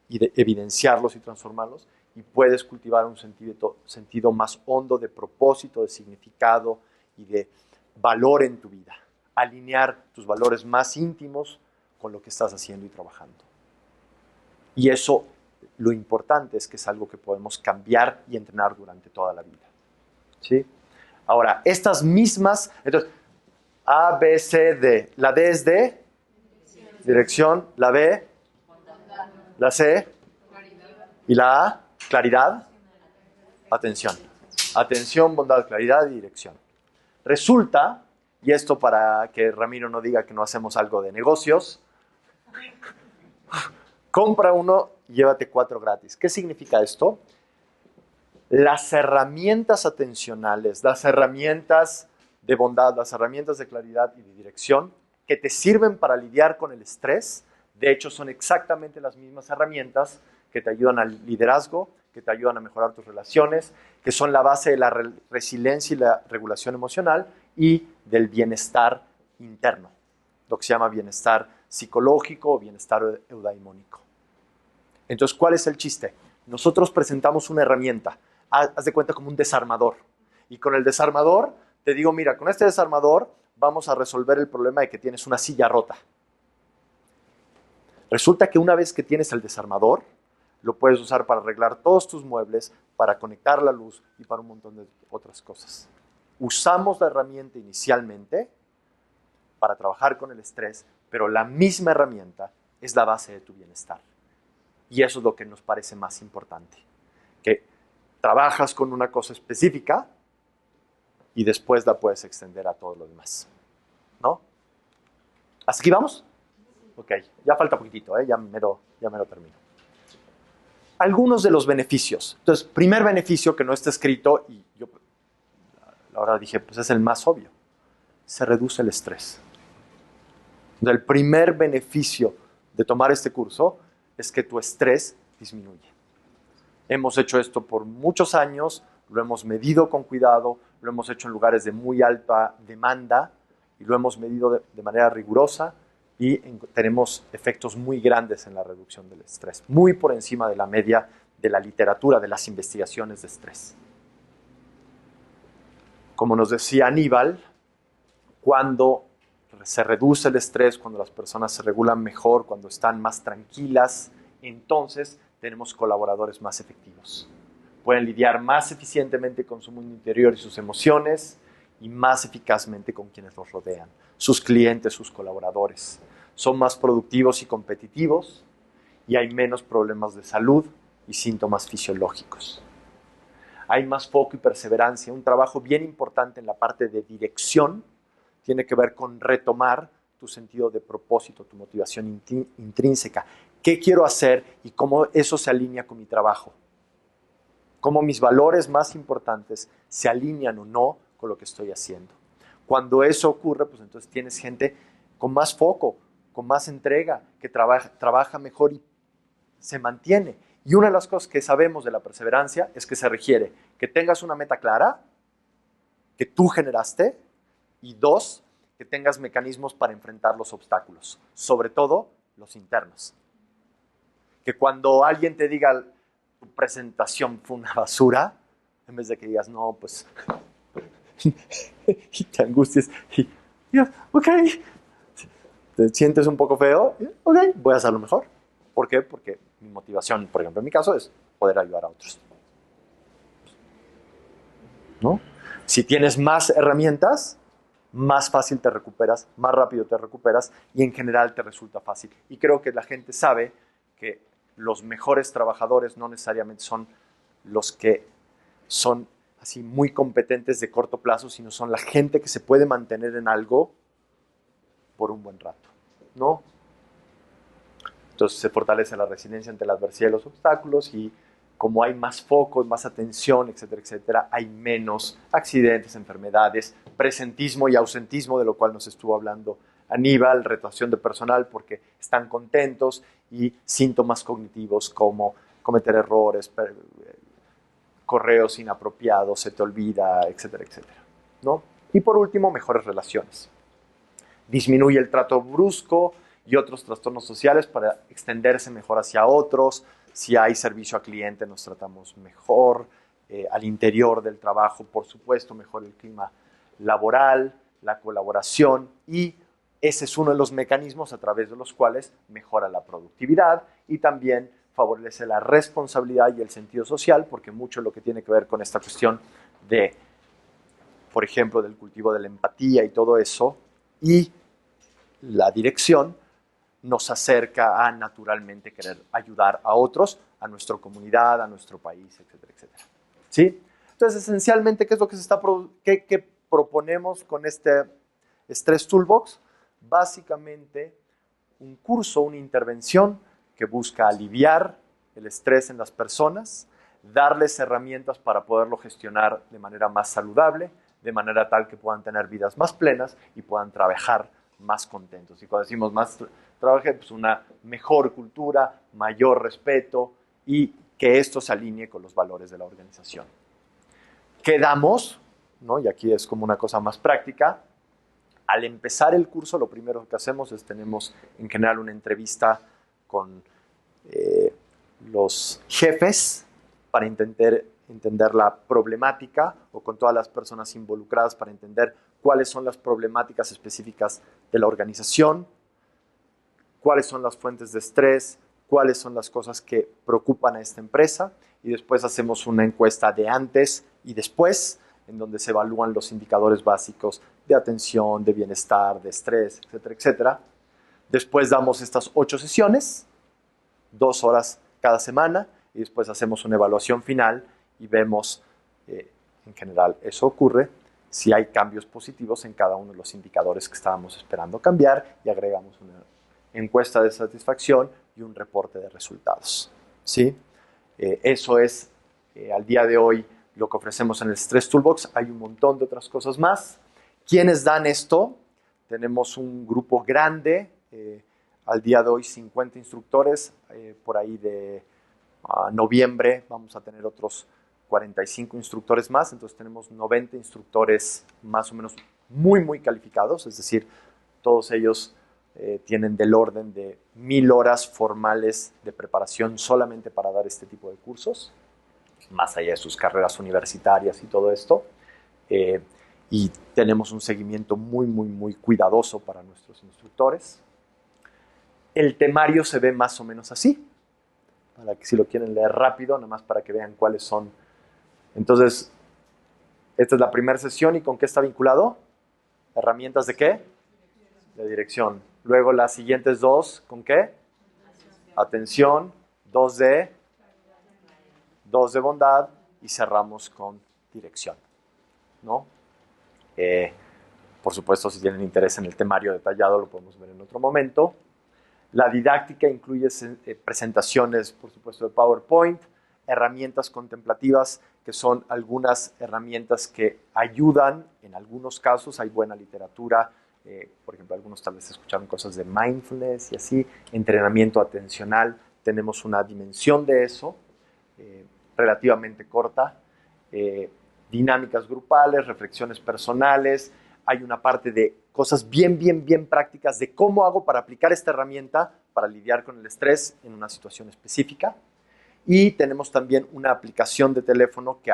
y de evidenciarlos y transformarlos, y puedes cultivar un sentido más hondo de propósito, de significado y de valor en tu vida. Alinear tus valores más íntimos con lo que estás haciendo y trabajando. Y eso, lo importante es que es algo que podemos cambiar y entrenar durante toda la vida. ¿Sí? Ahora, estas mismas, entonces, A, B, C, D. La D es de dirección, la B, la C, y la A, claridad, atención. Atención, bondad, claridad y dirección. Resulta, y esto para que Ramiro no diga que no hacemos algo de negocios, compra uno y llévate 4 gratis. ¿Qué significa esto? Las herramientas atencionales, las herramientas de bondad, las herramientas de claridad y de dirección que te sirven para lidiar con el estrés, de hecho son exactamente las mismas herramientas que te ayudan al liderazgo, que te ayudan a mejorar tus relaciones, que son la base de la resiliencia y la regulación emocional y del bienestar interno, lo que se llama bienestar psicológico o bienestar eudaimónico. Entonces, ¿cuál es el chiste? Nosotros presentamos una herramienta, haz de cuenta como un desarmador, y con el desarmador te digo, mira, con este desarmador vamos a resolver el problema de que tienes una silla rota. Resulta que una vez que tienes el desarmador, lo puedes usar para arreglar todos tus muebles, para conectar la luz y para un montón de otras cosas. Usamos la herramienta inicialmente para trabajar con el estrés, pero la misma herramienta es la base de tu bienestar. Y eso es lo que nos parece más importante, que trabajas con una cosa específica y después la puedes extender a todo lo demás, ¿no? ¿Hasta aquí vamos? Ok, ya falta poquitito, ya me lo termino. Algunos de los beneficios. Entonces, primer beneficio que no está escrito, y yo la verdad dije, pues es el más obvio. Se reduce el estrés. El primer beneficio de tomar este curso es que tu estrés disminuye. Hemos hecho esto por muchos años, lo hemos medido con cuidado, lo hemos hecho en lugares de muy alta demanda y lo hemos medido de manera rigurosa y tenemos efectos muy grandes en la reducción del estrés, muy por encima de la media de la literatura, de las investigaciones de estrés. Como nos decía Aníbal, cuando se reduce el estrés, cuando las personas se regulan mejor, cuando están más tranquilas, entonces tenemos colaboradores más efectivos. Pueden lidiar más eficientemente con su mundo interior y sus emociones y más eficazmente con quienes los rodean, sus clientes, sus colaboradores. Son más productivos y competitivos y hay menos problemas de salud y síntomas fisiológicos. Hay más foco y perseverancia. Un trabajo bien importante en la parte de dirección tiene que ver con retomar tu sentido de propósito, tu motivación intrínseca. ¿Qué quiero hacer y cómo eso se alinea con mi trabajo? Cómo mis valores más importantes se alinean o no con lo que estoy haciendo. Cuando eso ocurre, pues entonces tienes gente con más foco, con más entrega, que trabaja mejor y se mantiene. Y una de las cosas que sabemos de la perseverancia es que se requiere que tengas una meta clara, que tú generaste, y dos, que tengas mecanismos para enfrentar los obstáculos, sobre todo los internos. Que cuando alguien te diga tu presentación fue una basura, en vez de que digas, no, pues, y te angusties, y digas, ok, te sientes un poco feo, ok, voy a hacerlo mejor. ¿Por qué? Porque mi motivación, por ejemplo, en mi caso, es poder ayudar a otros. ¿No? Si tienes más herramientas, más fácil te recuperas, más rápido te recuperas y en general te resulta fácil. Y creo que la gente sabe que los mejores trabajadores no necesariamente son los que son así muy competentes de corto plazo, sino son la gente que se puede mantener en algo por un buen rato, ¿no? Entonces se fortalece la resiliencia ante la adversidad y los obstáculos y como hay más foco, más atención, etcétera, etcétera, hay menos accidentes, enfermedades, presentismo y ausentismo, de lo cual nos estuvo hablando Aníbal, rotación de personal porque están contentos y síntomas cognitivos como cometer errores, correos inapropiados, se te olvida, etcétera, etcétera, ¿no? Y por último, mejores relaciones. Disminuye el trato brusco y otros trastornos sociales para extenderse mejor hacia otros. Si hay servicio al cliente, nos tratamos mejor. Al interior del trabajo, por supuesto, mejor el clima laboral, la colaboración y ese es uno de los mecanismos a través de los cuales mejora la productividad y también favorece la responsabilidad y el sentido social, porque mucho lo que tiene que ver con esta cuestión de, por ejemplo, del cultivo de la empatía y todo eso, y la dirección nos acerca a naturalmente querer ayudar a otros, a nuestra comunidad, a nuestro país, etcétera, etcétera. ¿Sí? Entonces, esencialmente, ¿qué es lo que qué proponemos con este Stress Toolbox? Básicamente, un curso, una intervención que busca aliviar el estrés en las personas, darles herramientas para poderlo gestionar de manera más saludable, de manera tal que puedan tener vidas más plenas y puedan trabajar más contentos. Y cuando decimos más trabajo, pues una mejor cultura, mayor respeto y que esto se alinee con los valores de la organización. ¿Qué damos? ¿No? Y aquí es como una cosa más práctica. Al empezar el curso, lo primero que hacemos es tenemos en general una entrevista con los jefes para entender la problemática o con todas las personas involucradas para entender cuáles son las problemáticas específicas de la organización, cuáles son las fuentes de estrés, cuáles son las cosas que preocupan a esta empresa y después hacemos una encuesta de antes y después en donde se evalúan los indicadores básicos de atención, de bienestar, de estrés, etcétera, etcétera. Después damos estas 8 sesiones, 2 horas cada semana y después hacemos una evaluación final y vemos, en general eso ocurre, si hay cambios positivos en cada uno de los indicadores que estábamos esperando cambiar y agregamos una encuesta de satisfacción y un reporte de resultados. ¿Sí? Eso es al día de hoy lo que ofrecemos en el Stress Toolbox. Hay un montón de otras cosas más. ¿Quiénes dan esto? Tenemos un grupo grande, al día de hoy 50 instructores, por ahí de noviembre vamos a tener otros 45 instructores más, entonces tenemos 90 instructores más o menos muy calificados, es decir, todos ellos tienen del orden de 1000 horas formales de preparación solamente para dar este tipo de cursos, más allá de sus carreras universitarias y todo esto. Y tenemos un seguimiento muy cuidadoso para nuestros instructores. El temario se ve más o menos así, para que si lo quieren leer rápido, nada más para que vean cuáles son. Entonces, esta es la primera sesión, ¿y con qué está vinculado? ¿Herramientas de qué? De dirección. Luego las siguientes dos, ¿con qué? Atención, 2D, 2 de bondad, y cerramos con dirección, ¿no? Por supuesto, si tienen interés en el temario detallado, lo podemos ver en otro momento. La didáctica incluye presentaciones, por supuesto, de PowerPoint, herramientas contemplativas, que son algunas herramientas que ayudan, en algunos casos hay buena literatura, por ejemplo, algunos tal vez escucharon cosas de mindfulness y así, entrenamiento atencional, tenemos una dimensión de eso, relativamente corta, dinámicas grupales, reflexiones personales, hay una parte de cosas bien prácticas de cómo hago para aplicar esta herramienta para lidiar con el estrés en una situación específica. Y tenemos también una aplicación de teléfono que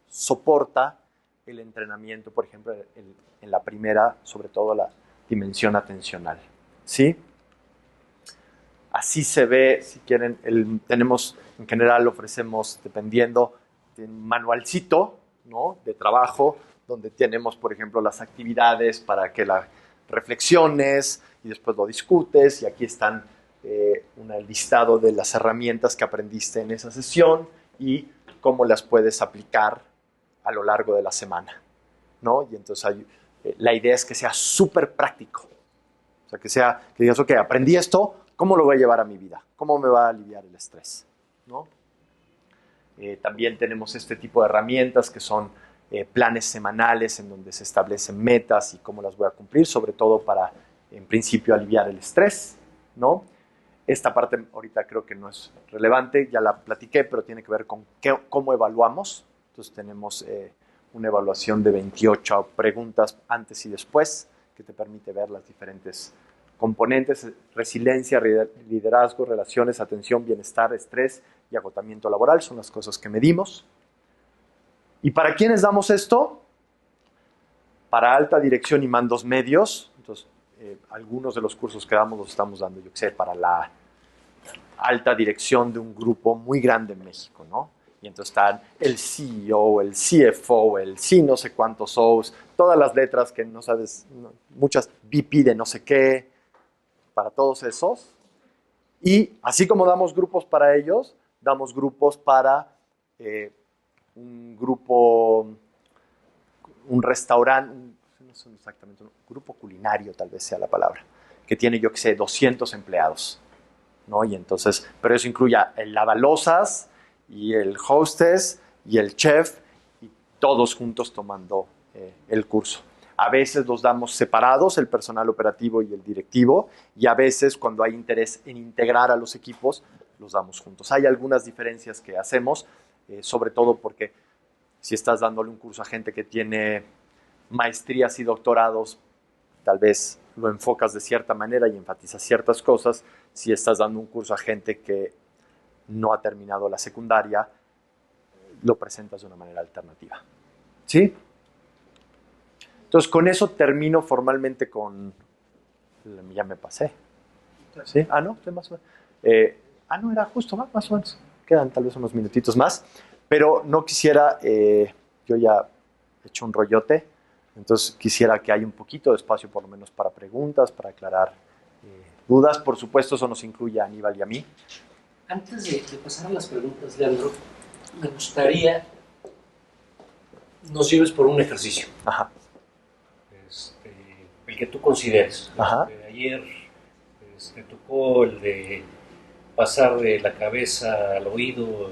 soporta el entrenamiento, por ejemplo, en la primera, sobre todo la dimensión atencional. ¿Sí? Así se ve, si quieren, tenemos, en general ofrecemos, dependiendo, un manualcito, ¿no?, de trabajo, donde tenemos, por ejemplo, las actividades para que las reflexiones y después lo discutes, y aquí están un listado de las herramientas que aprendiste en esa sesión y cómo las puedes aplicar a lo largo de la semana, ¿no? Y entonces la idea es que sea súper práctico, o sea, que digas, ok, aprendí esto, ¿cómo lo voy a llevar a mi vida? ¿Cómo me va a aliviar el estrés? ¿No? También tenemos este tipo de herramientas que son planes semanales en donde se establecen metas y cómo las voy a cumplir, sobre todo para, en principio, aliviar el estrés, ¿no? Esta parte ahorita creo que no es relevante, ya la platiqué, pero tiene que ver con cómo evaluamos. Entonces tenemos una evaluación de 28 preguntas antes y después, que te permite ver las diferentes componentes: resiliencia, liderazgo, relaciones, atención, bienestar, estrés y agotamiento laboral. Son las cosas que medimos. ¿Y para quiénes damos esto? Para alta dirección y mandos medios. Entonces, algunos de los cursos que damos los estamos dando, yo que sé, para la alta dirección de un grupo muy grande en México, ¿no? Y entonces están el CEO, el CFO, el sí no sé cuántos O's, todas las letras que no sabes, muchas VP de no sé qué, para todos esos. Y así como damos grupos para ellos, damos grupos para un grupo, un restaurante, no sé exactamente, un grupo culinario tal vez sea la palabra, que tiene, yo que sé, 200 empleados, ¿no? Y entonces, pero eso incluye el lavalosas y el hostess y el chef, y todos juntos tomando el curso. A veces los damos separados, el personal operativo y el directivo, y a veces, cuando hay interés en integrar a los equipos, los damos juntos. Hay algunas diferencias que hacemos, sobre todo porque si estás dándole un curso a gente que tiene maestrías y doctorados, tal vez lo enfocas de cierta manera y enfatizas ciertas cosas. Si estás dando un curso a gente que no ha terminado la secundaria, lo presentas de una manera alternativa. ¿Sí? Entonces, con eso termino formalmente con... Ya me pasé. ¿Sí? Ah, no, más o menos. No, era justo, más o menos. Quedan tal vez unos minutitos más. Pero no quisiera... yo ya he hecho un rollote. Entonces, quisiera que haya un poquito de espacio, por lo menos, para preguntas, para aclarar dudas. Por supuesto, eso nos incluye a Aníbal y a mí. Antes de pasar a las preguntas, Leandro, me gustaría nos lleves por un ejercicio. Ajá. el que tú consideres. Ajá. Ayer tocó el de pasar de la cabeza al oído.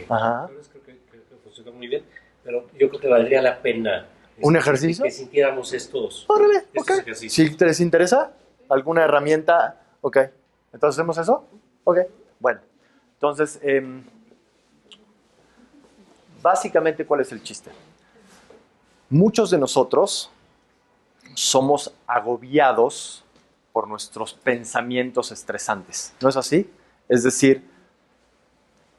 Ajá. Creo que funcionó muy bien, pero yo creo que valdría la pena ¿Un ejercicio? que sintiéramos estos Órale, ok. ejercicios. Si les interesa alguna herramienta, ok. Entonces, ¿hacemos eso? Ok. Bueno, entonces, básicamente, ¿cuál es el chiste? Muchos de nosotros somos agobiados por nuestros pensamientos estresantes. ¿No es así? Es decir,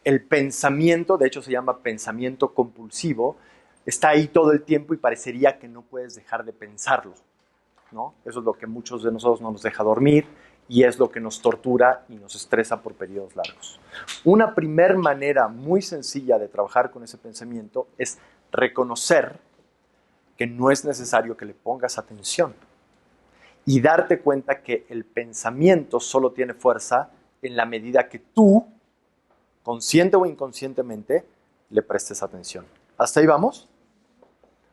el pensamiento, de hecho se llama pensamiento compulsivo, está ahí todo el tiempo y parecería que no puedes dejar de pensarlo, ¿no? Eso es lo que muchos de nosotros no nos deja dormir y es lo que nos tortura y nos estresa por periodos largos. Una primer manera muy sencilla de trabajar con ese pensamiento es reconocer que no es necesario que le pongas atención y darte cuenta que el pensamiento solo tiene fuerza en la medida que tú, consciente o inconscientemente, le prestes atención. ¿Hasta ahí vamos?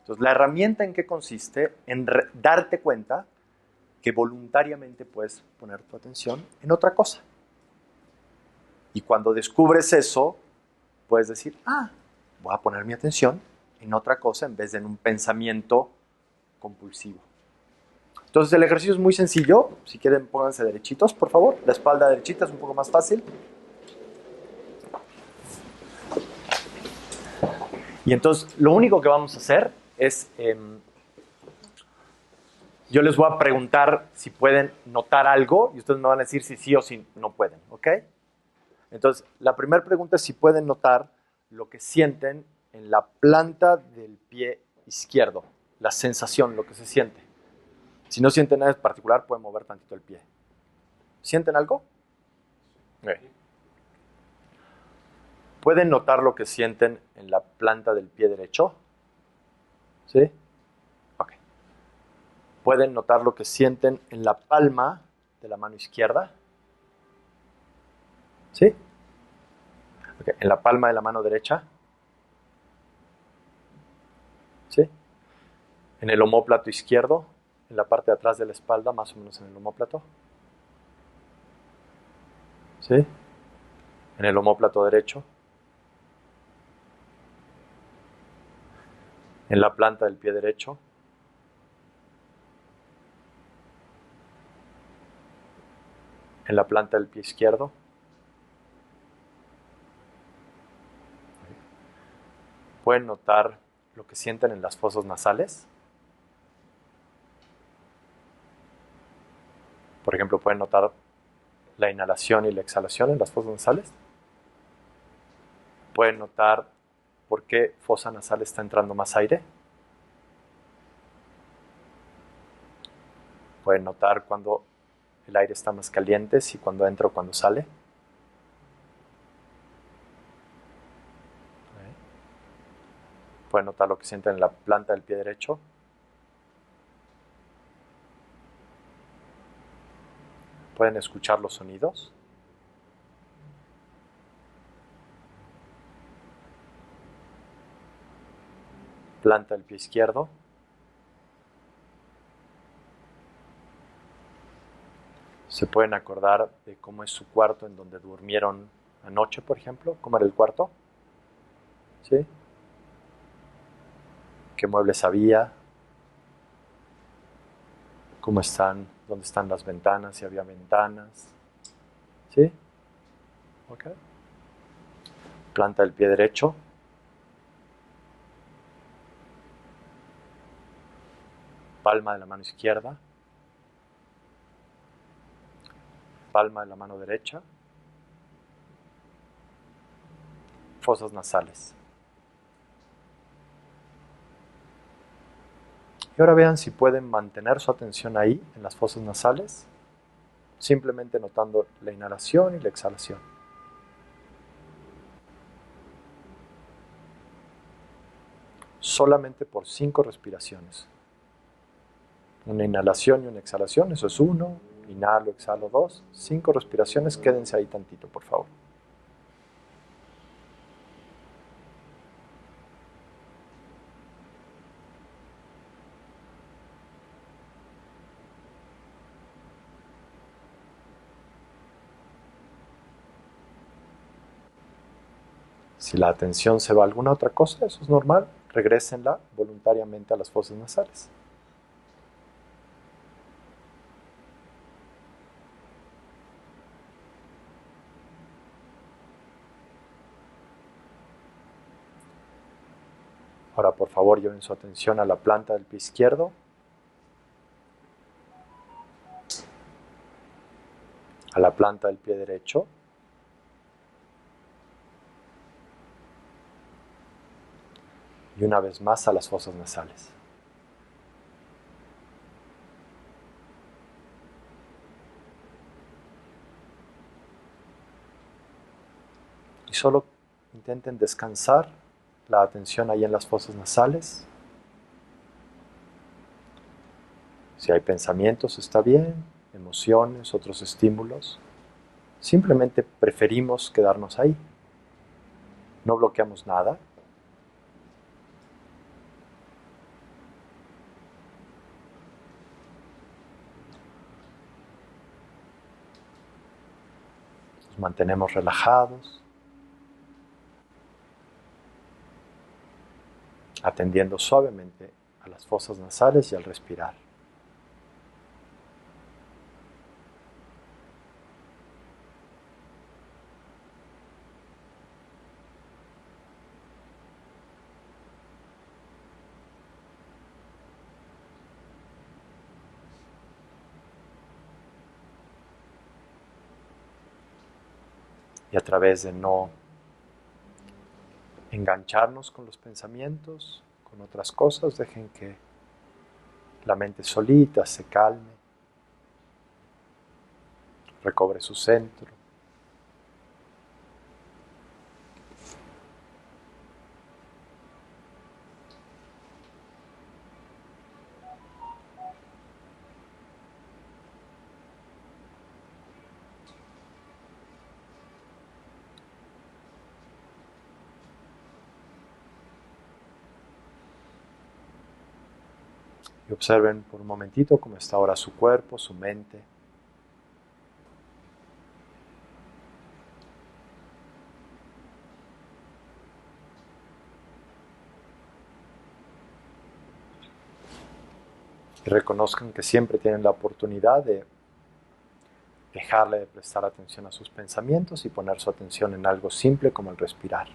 Entonces, ¿la herramienta en qué consiste? En darte cuenta que voluntariamente puedes poner tu atención en otra cosa. Y cuando descubres eso, puedes decir, voy a poner mi atención en otra cosa en vez de en un pensamiento compulsivo. Entonces, el ejercicio es muy sencillo. Si quieren, pónganse derechitos, por favor. La espalda derechita es un poco más fácil. Y entonces, lo único que vamos a hacer es, yo les voy a preguntar si pueden notar algo y ustedes me van a decir si sí o si no pueden, ¿ok? Entonces, la primera pregunta es si pueden notar lo que sienten en la planta del pie izquierdo, la sensación, lo que se siente. Si no sienten nada en particular, pueden mover tantito el pie. ¿Sienten algo? Okay. ¿Pueden notar lo que sienten en la planta del pie derecho? ¿Sí? Ok. ¿Pueden notar lo que sienten en la palma de la mano izquierda? ¿Sí? Okay. ¿En la palma de la mano derecha? ¿Sí? ¿En el omóplato izquierdo? ¿En la parte de atrás de la espalda, más o menos en el omóplato? ¿Sí? ¿En el omóplato derecho? ¿En la planta del pie derecho? ¿En la planta del pie izquierdo? ¿Pueden notar lo que sienten en las fosas nasales? Por ejemplo, ¿pueden notar la inhalación y la exhalación en las fosas nasales? ¿Pueden notar por qué fosa nasal está entrando más aire? ¿Pueden notar cuando el aire está más caliente, si cuando entra o cuando sale? ¿Pueden notar lo que sienten en la planta del pie derecho? ¿Pueden escuchar los sonidos? Planta del pie izquierdo. ¿Se pueden acordar de cómo es su cuarto en donde durmieron anoche, por ejemplo? ¿Cómo era el cuarto? ¿Sí? ¿Qué muebles había? ¿Cómo están? ¿Dónde están las ventanas? Si había ventanas. ¿Sí? ¿Ok? Planta del pie derecho. Palma de la mano izquierda. Palma de la mano derecha. Fosas nasales. Y ahora vean si pueden mantener su atención ahí, en las fosas nasales, simplemente notando la inhalación y la exhalación. Solamente por 5 respiraciones. Una inhalación y una exhalación, eso es 1. Inhalo, exhalo 2. 5 respiraciones, quédense ahí tantito, por favor. Si la atención se va a alguna otra cosa, eso es normal. Regrésenla voluntariamente a las fosas nasales. Ahora, por favor, lleven su atención a la planta del pie izquierdo. A la planta del pie derecho. Y una vez más a las fosas nasales. Y solo intenten descansar la atención ahí en las fosas nasales. Si hay pensamientos, está bien, emociones, otros estímulos. Simplemente preferimos quedarnos ahí. No bloqueamos nada. Nos mantenemos relajados, atendiendo suavemente a las fosas nasales y al respirar. Y a través de no engancharnos con los pensamientos, con otras cosas, dejen que la mente solita se calme, recobre su centro. Y observen por un momentito cómo está ahora su cuerpo, su mente. Y reconozcan que siempre tienen la oportunidad de dejarle de prestar atención a sus pensamientos y poner su atención en algo simple como el respirar.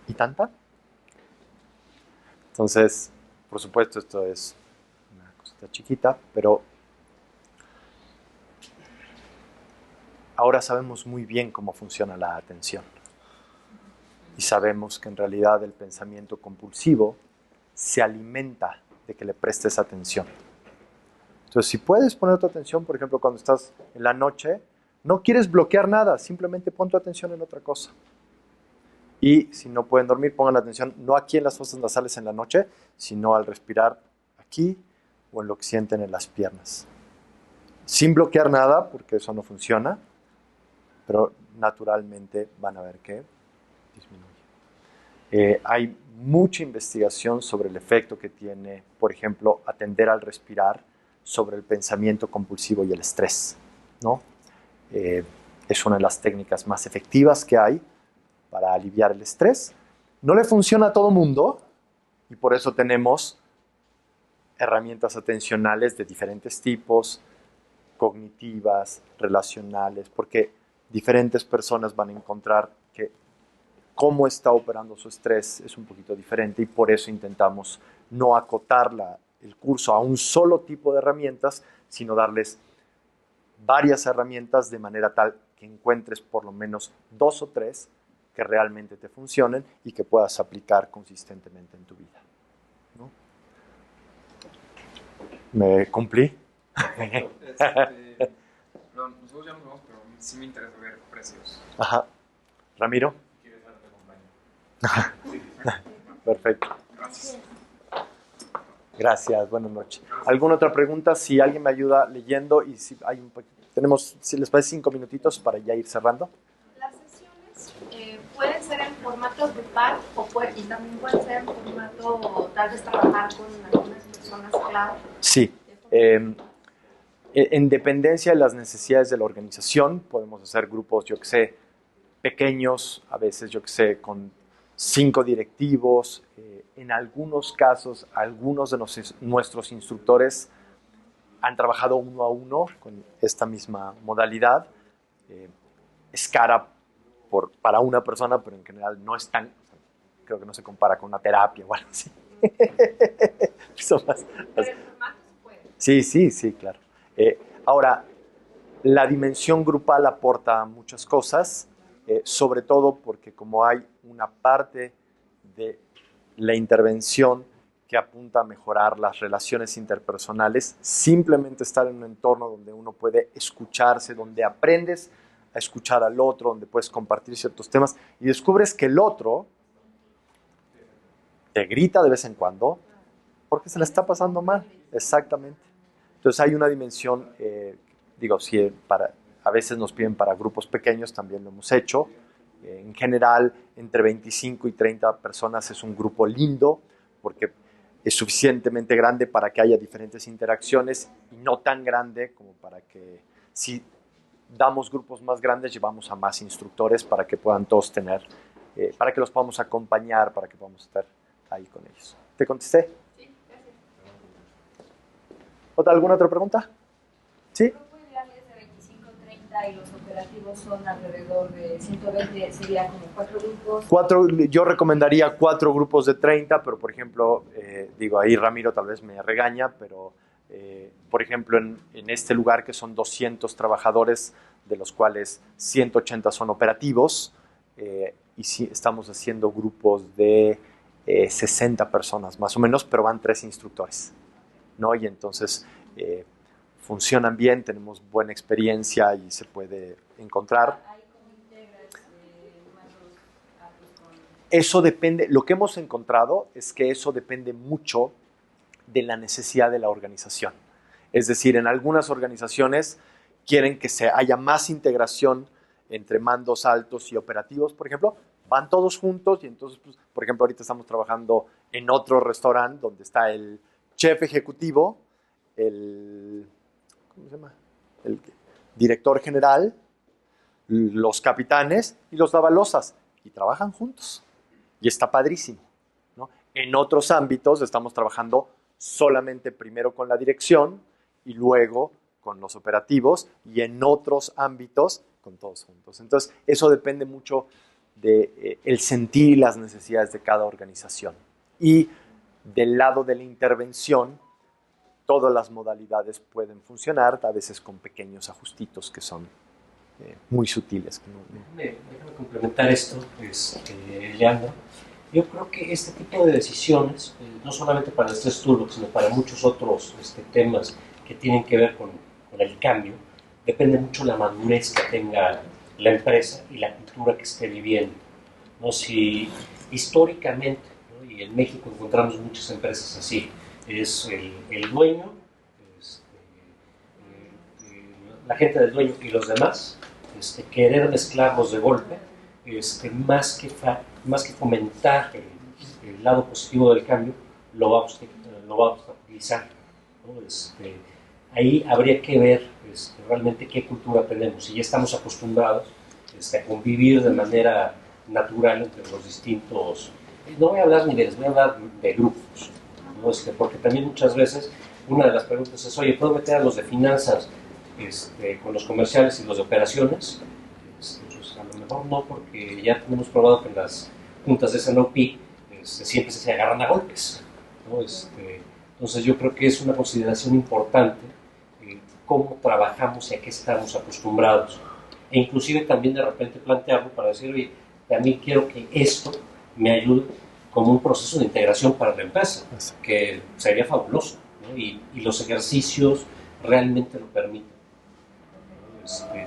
¿Y tanta? Entonces, por supuesto, esto es una cosita chiquita, pero ahora sabemos muy bien cómo funciona la atención. Y sabemos que en realidad el pensamiento compulsivo se alimenta de que le prestes atención. Entonces, si puedes poner tu atención, por ejemplo, cuando estás en la noche, no quieres bloquear nada, simplemente pon tu atención en otra cosa. Y si no pueden dormir, pongan la atención no aquí en las fosas nasales en la noche, sino al respirar aquí o en lo que sienten en las piernas. Sin bloquear nada, porque eso no funciona, pero naturalmente van a ver que disminuye. Hay mucha investigación sobre el efecto que tiene, por ejemplo, atender al respirar sobre el pensamiento compulsivo y el estrés, ¿no? Es una de las técnicas más efectivas que hay para aliviar el estrés. No le funciona a todo mundo y por eso tenemos herramientas atencionales de diferentes tipos, cognitivas, relacionales, porque diferentes personas van a encontrar que cómo está operando su estrés es un poquito diferente y por eso intentamos no acotar el curso a un solo tipo de herramientas, sino darles varias herramientas de manera tal que encuentres por lo menos 2 o 3 que realmente te funcionen y que puedas aplicar consistentemente en tu vida, ¿no? ¿Me cumplí? Nosotros ya nos vamos, pero sí me interesa ver precios. Ajá. Ramiro. ¿Quieres dar te acompaño? Perfecto. Gracias. Gracias, buenas noches. ¿Alguna otra pregunta? Si alguien me ayuda leyendo y si hay tenemos, si les parece, 5 minutitos para ya ir cerrando. Las sesiones pueden ser en formatos de grupal y también puede ser un formato, tal vez trabajar con algunas personas clave. Sí. En dependencia de las necesidades de la organización, podemos hacer grupos, yo que sé, pequeños, a veces, yo que sé, con 5 directivos. En algunos casos, algunos de nuestros instructores han trabajado 1 a 1 con esta misma modalidad. Es cara para una persona, pero en general no es tan, creo que no se compara con una terapia o algo así. Son más. Pero el formato se puede. Sí, claro. Ahora, la dimensión grupal aporta muchas cosas, sobre todo porque como hay una parte de la intervención que apunta a mejorar las relaciones interpersonales, simplemente estar en un entorno donde uno puede escucharse, donde aprendes a escuchar al otro, donde puedes compartir ciertos temas y descubres que el otro te grita de vez en cuando porque se le está pasando mal. Exactamente. Entonces hay una dimensión, si a veces nos piden para grupos pequeños, también lo hemos hecho. En general, entre 25 y 30 personas es un grupo lindo, porque es suficientemente grande para que haya diferentes interacciones y no tan grande como para que, si damos grupos más grandes, llevamos a más instructores para que puedan todos tener, para que los podamos acompañar, para que podamos estar ahí con ellos. ¿Te contesté? Sí, gracias. ¿Alguna otra pregunta? ¿Sí? El grupo ideal es de 25-30 y los operativos son alrededor de 120, sería como 4 grupos. Yo recomendaría 4 grupos de 30, pero por ejemplo, ahí Ramiro tal vez me regaña, pero por ejemplo en este lugar que son 200 trabajadores, de los cuales 180 son operativos, y sí, estamos haciendo grupos de 60 personas más o menos, pero van 3 instructores, ¿no? Y entonces funcionan bien, tenemos buena experiencia y se puede encontrar. ¿Ahí cómo integras mandos con...? Eso depende, lo que hemos encontrado es que eso depende mucho de la necesidad de la organización. Es decir, en algunas organizaciones quieren que haya más integración entre mandos altos y operativos, por ejemplo, van todos juntos y entonces, pues, por ejemplo, ahorita estamos trabajando en otro restaurante donde está el chef ejecutivo, el director general, los capitanes y los davalosas, y trabajan juntos. Y está padrísimo, ¿no? En otros ámbitos estamos trabajando solamente primero con la dirección y luego con los operativos, y en otros ámbitos con todos juntos. Entonces, eso depende mucho del sentir y las necesidades de cada organización. Y del lado de la intervención, todas las modalidades pueden funcionar, a veces con pequeños ajustitos que son muy sutiles. Déjame complementar esto, Leandro. Yo creo que este tipo de decisiones, no solamente para el Stress Toolbox, sino para muchos otros temas que tienen que ver con el cambio, depende mucho de la madurez que tenga la empresa y la cultura que esté viviendo, ¿no? Si históricamente, ¿no? Y en México encontramos muchas empresas así, es el dueño, la gente del dueño y los demás, querer mezclarlos de golpe, más que fomentar el lado positivo del cambio, lo va a obstaculizar, ¿no? Ahí habría que ver realmente qué cultura tenemos, si ya estamos acostumbrados a convivir de manera natural entre los distintos, no voy a hablar niveles, voy a hablar de grupos, ¿no? Porque también muchas veces una de las preguntas es, oye, ¿puedo meter a los de finanzas con los comerciales y los de operaciones? Pues a lo mejor no, porque ya tenemos probado que en las juntas de SNOP siempre se agarran a golpes, ¿no? Entonces yo creo que es una consideración importante cómo trabajamos y a qué estamos acostumbrados, e inclusive también de repente plantearlo para decir, oye, también quiero que esto me ayude como un proceso de integración para la empresa, que sería fabuloso, ¿no? Y los ejercicios realmente lo permiten.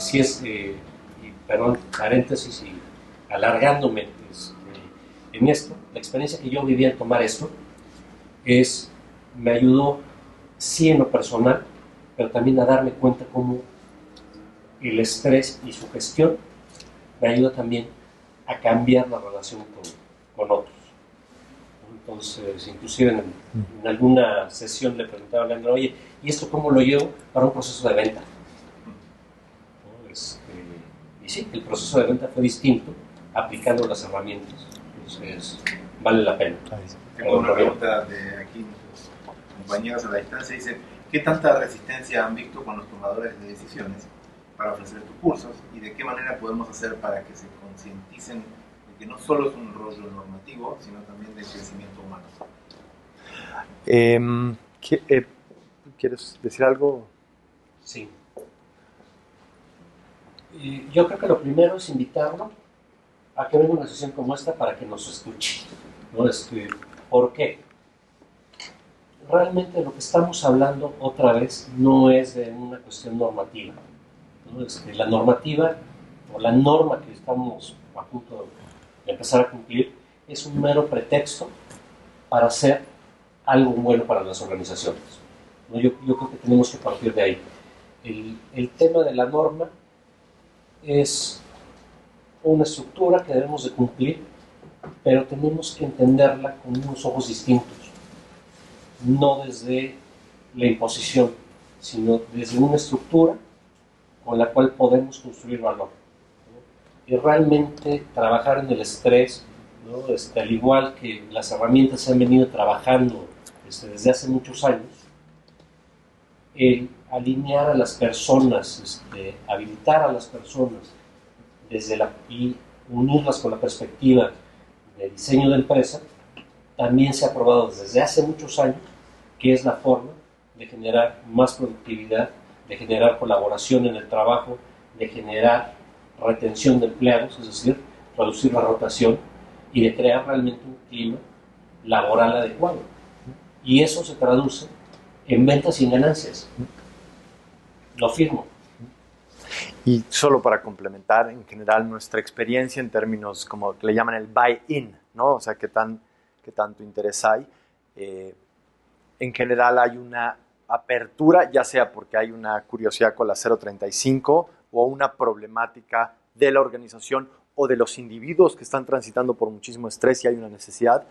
Si es, perdón, paréntesis y alargándome en esto, la experiencia que yo viví al tomar esto me ayudó, sí, en lo personal, pero también a darme cuenta cómo el estrés y su gestión me ayuda también a cambiar la relación con con otros. Entonces, inclusive en alguna sesión le preguntaba a Leandro, oye, ¿y esto cómo lo llevo para un proceso de venta? ¿No? Y sí, el proceso de venta fue distinto aplicando las herramientas. Entonces, vale la pena. Tengo una pregunta de aquí, compañeros a la distancia, dice, ¿qué tanta resistencia han visto con los tomadores de decisiones para ofrecer tus cursos y de qué manera podemos hacer para que se concienticen de que no solo es un rollo normativo, sino también de crecimiento humano? ¿Quieres decir algo? Sí. Yo creo que lo primero es invitarlo a que venga una sesión como esta para que nos escuche, ¿no? ¿Por qué? Realmente lo que estamos hablando otra vez no es de una cuestión normativa, ¿no? La normativa o la norma que estamos a punto de empezar a cumplir es un mero pretexto para hacer algo bueno para las organizaciones, ¿no? Yo creo que tenemos que partir de ahí. El tema de la norma es una estructura que debemos de cumplir, pero tenemos que entenderla con unos ojos distintos, no desde la imposición, sino desde una estructura con la cual podemos construir valor, ¿no? Y realmente trabajar en el estrés, ¿no? Al igual que las herramientas se han venido trabajando desde hace muchos años, el alinear a las personas, habilitar a las personas y unirlas con la perspectiva de diseño de empresa, también se ha probado desde hace muchos años que es la forma de generar más productividad, de generar colaboración en el trabajo, de generar retención de empleados, es decir, reducir la rotación y de crear realmente un clima laboral adecuado. Y eso se traduce en ventas y en ganancias. Lo firmo. Y solo para complementar, en general, nuestra experiencia en términos como que le llaman el buy-in, ¿no? O sea, qué tanto interés hay. En general hay una apertura, ya sea porque hay una curiosidad con la 035 o una problemática de la organización o de los individuos que están transitando por muchísimo estrés y hay una necesidad.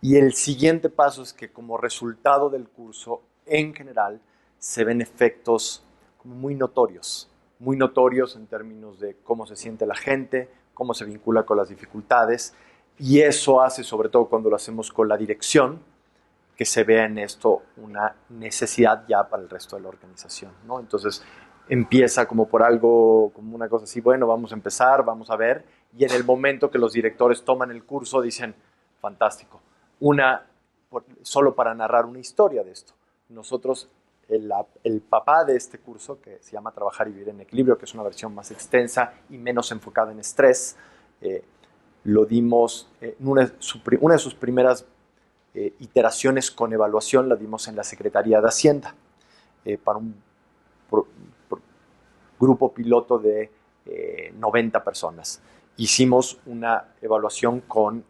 Y el siguiente paso es que como resultado del curso, en general, se ven efectos como muy notorios en términos de cómo se siente la gente, cómo se vincula con las dificultades, y eso hace, sobre todo cuando lo hacemos con la dirección, que se vea en esto una necesidad ya para el resto de la organización, ¿no? Entonces empieza como por algo, como una cosa así, bueno, vamos a empezar, vamos a ver, y en el momento que los directores toman el curso dicen, fantástico, solo para narrar una historia de esto. Nosotros, el papá de este curso, que se llama Trabajar y Vivir en Equilibrio, que es una versión más extensa y menos enfocada en estrés, lo dimos, una de sus primeras iteraciones con evaluación la dimos en la Secretaría de Hacienda, para un grupo piloto de 90 personas. Hicimos una evaluación con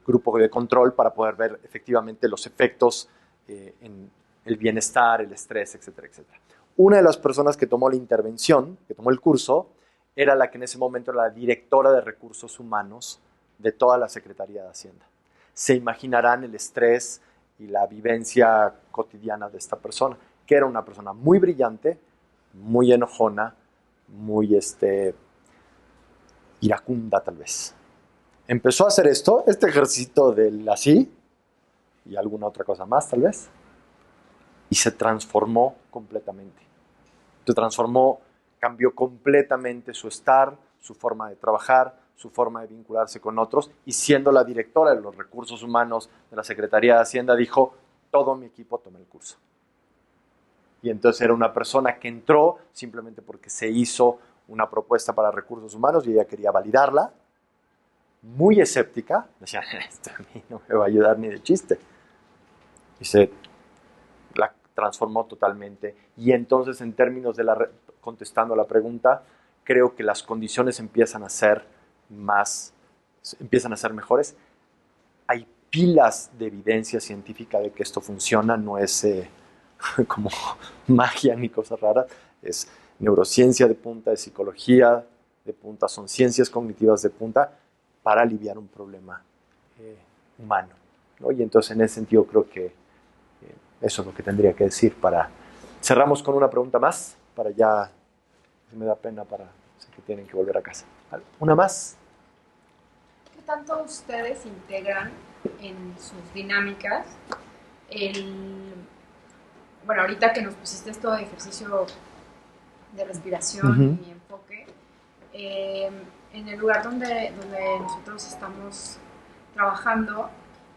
grupo de control para poder ver efectivamente los efectos en el bienestar, el estrés, etcétera, etcétera. Una de las personas que tomó la intervención, que tomó el curso, era la que en ese momento era la directora de recursos humanos de toda la Secretaría de Hacienda. Se imaginarán el estrés y la vivencia cotidiana de esta persona, que era una persona muy brillante, muy enojona, muy iracunda tal vez. Empezó a hacer este ejercicio del así, y alguna otra cosa más tal vez, y se transformó completamente. Se transformó, cambió completamente su estar, su forma de trabajar, su forma de vincularse con otros, y siendo la directora de los recursos humanos de la Secretaría de Hacienda, dijo, todo mi equipo toma el curso. Y entonces era una persona que entró simplemente porque se hizo una propuesta para recursos humanos y ella quería validarla, muy escéptica, decía, esto a mí no me va a ayudar ni de chiste. Y se la transformó totalmente. Y entonces, en términos de contestando a la pregunta, creo que las condiciones empiezan a ser mejores. Hay pilas de evidencia científica de que esto funciona, no es como magia ni cosas raras, es neurociencia de punta, es psicología de punta, son ciencias cognitivas de punta para aliviar un problema humano, ¿no? Y entonces en ese sentido creo que eso es lo que tendría que decir. Cerramos con una pregunta más, para ya, me da pena sé que tienen que volver a casa. ¿Una más? ¿Qué tanto ustedes integran en sus dinámicas bueno, ahorita que nos pusiste esto de ejercicio de respiración y enfoque, en el lugar donde nosotros estamos trabajando,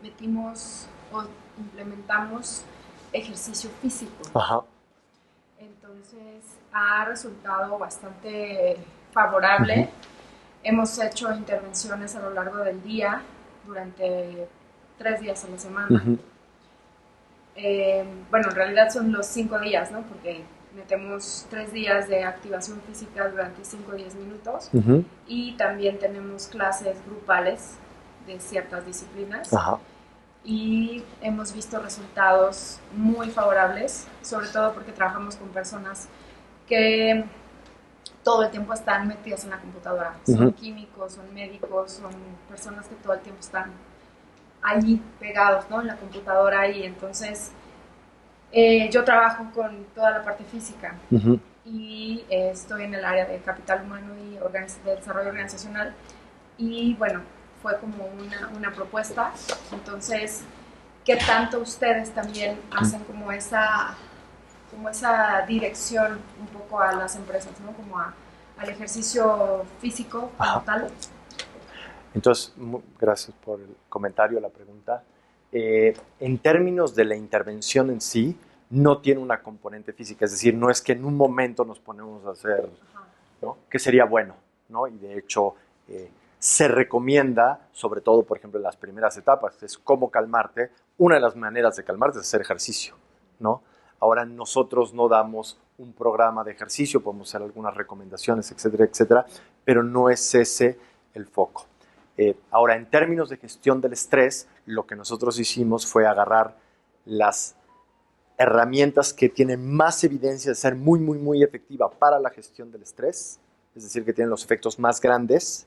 metimos o implementamos ejercicio físico. Ajá. Entonces ha resultado bastante favorable. Hemos hecho intervenciones a lo largo del día, durante 3 días a la semana. Bueno, en realidad son los 5 días, ¿no? Porque metemos 3 días de activación física durante 5 o 10 minutos y también tenemos clases grupales de ciertas disciplinas. Ajá. Y hemos visto resultados muy favorables, sobre todo porque trabajamos con personas que todo el tiempo están metidas en la computadora. Son químicos, son médicos, son personas que todo el tiempo están allí pegados, ¿no? En la computadora, y entonces yo trabajo con toda la parte física y estoy en el área de capital humano y de desarrollo organizacional, y bueno, fue como una propuesta. Entonces, ¿qué tanto ustedes también hacen como esa dirección un poco a las empresas, ¿no? Como al ejercicio físico como tal? Entonces, gracias por el comentario, la pregunta. En términos de la intervención en sí, no tiene una componente física, es decir, no es que en un momento nos ponemos a hacer, ¿no? Que sería bueno, ¿no? Y de hecho, se recomienda, sobre todo, por ejemplo, en las primeras etapas, es cómo calmarte. Una de las maneras de calmarte es hacer ejercicio, ¿no? Ahora, nosotros no damos un programa de ejercicio, podemos hacer algunas recomendaciones, etcétera, etcétera, pero no es ese el foco. Ahora, en términos de gestión del estrés, lo que nosotros hicimos fue agarrar las herramientas que tienen más evidencia de ser muy, muy, muy efectiva para la gestión del estrés, es decir, que tienen los efectos más grandes,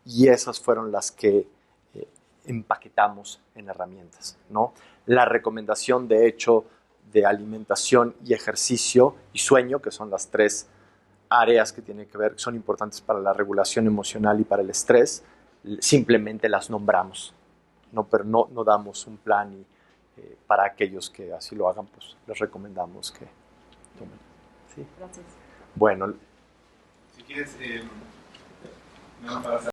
y esas fueron las que empaquetamos en herramientas, ¿no? La recomendación, de hecho, de alimentación y ejercicio y sueño, que son las 3 áreas que tienen que ver, son importantes para la regulación emocional y para el estrés, simplemente las nombramos, ¿no? Pero no damos un plan, y para aquellos que así lo hagan, pues les recomendamos que tomen. ¿Sí? Gracias. Bueno. Si quieres, para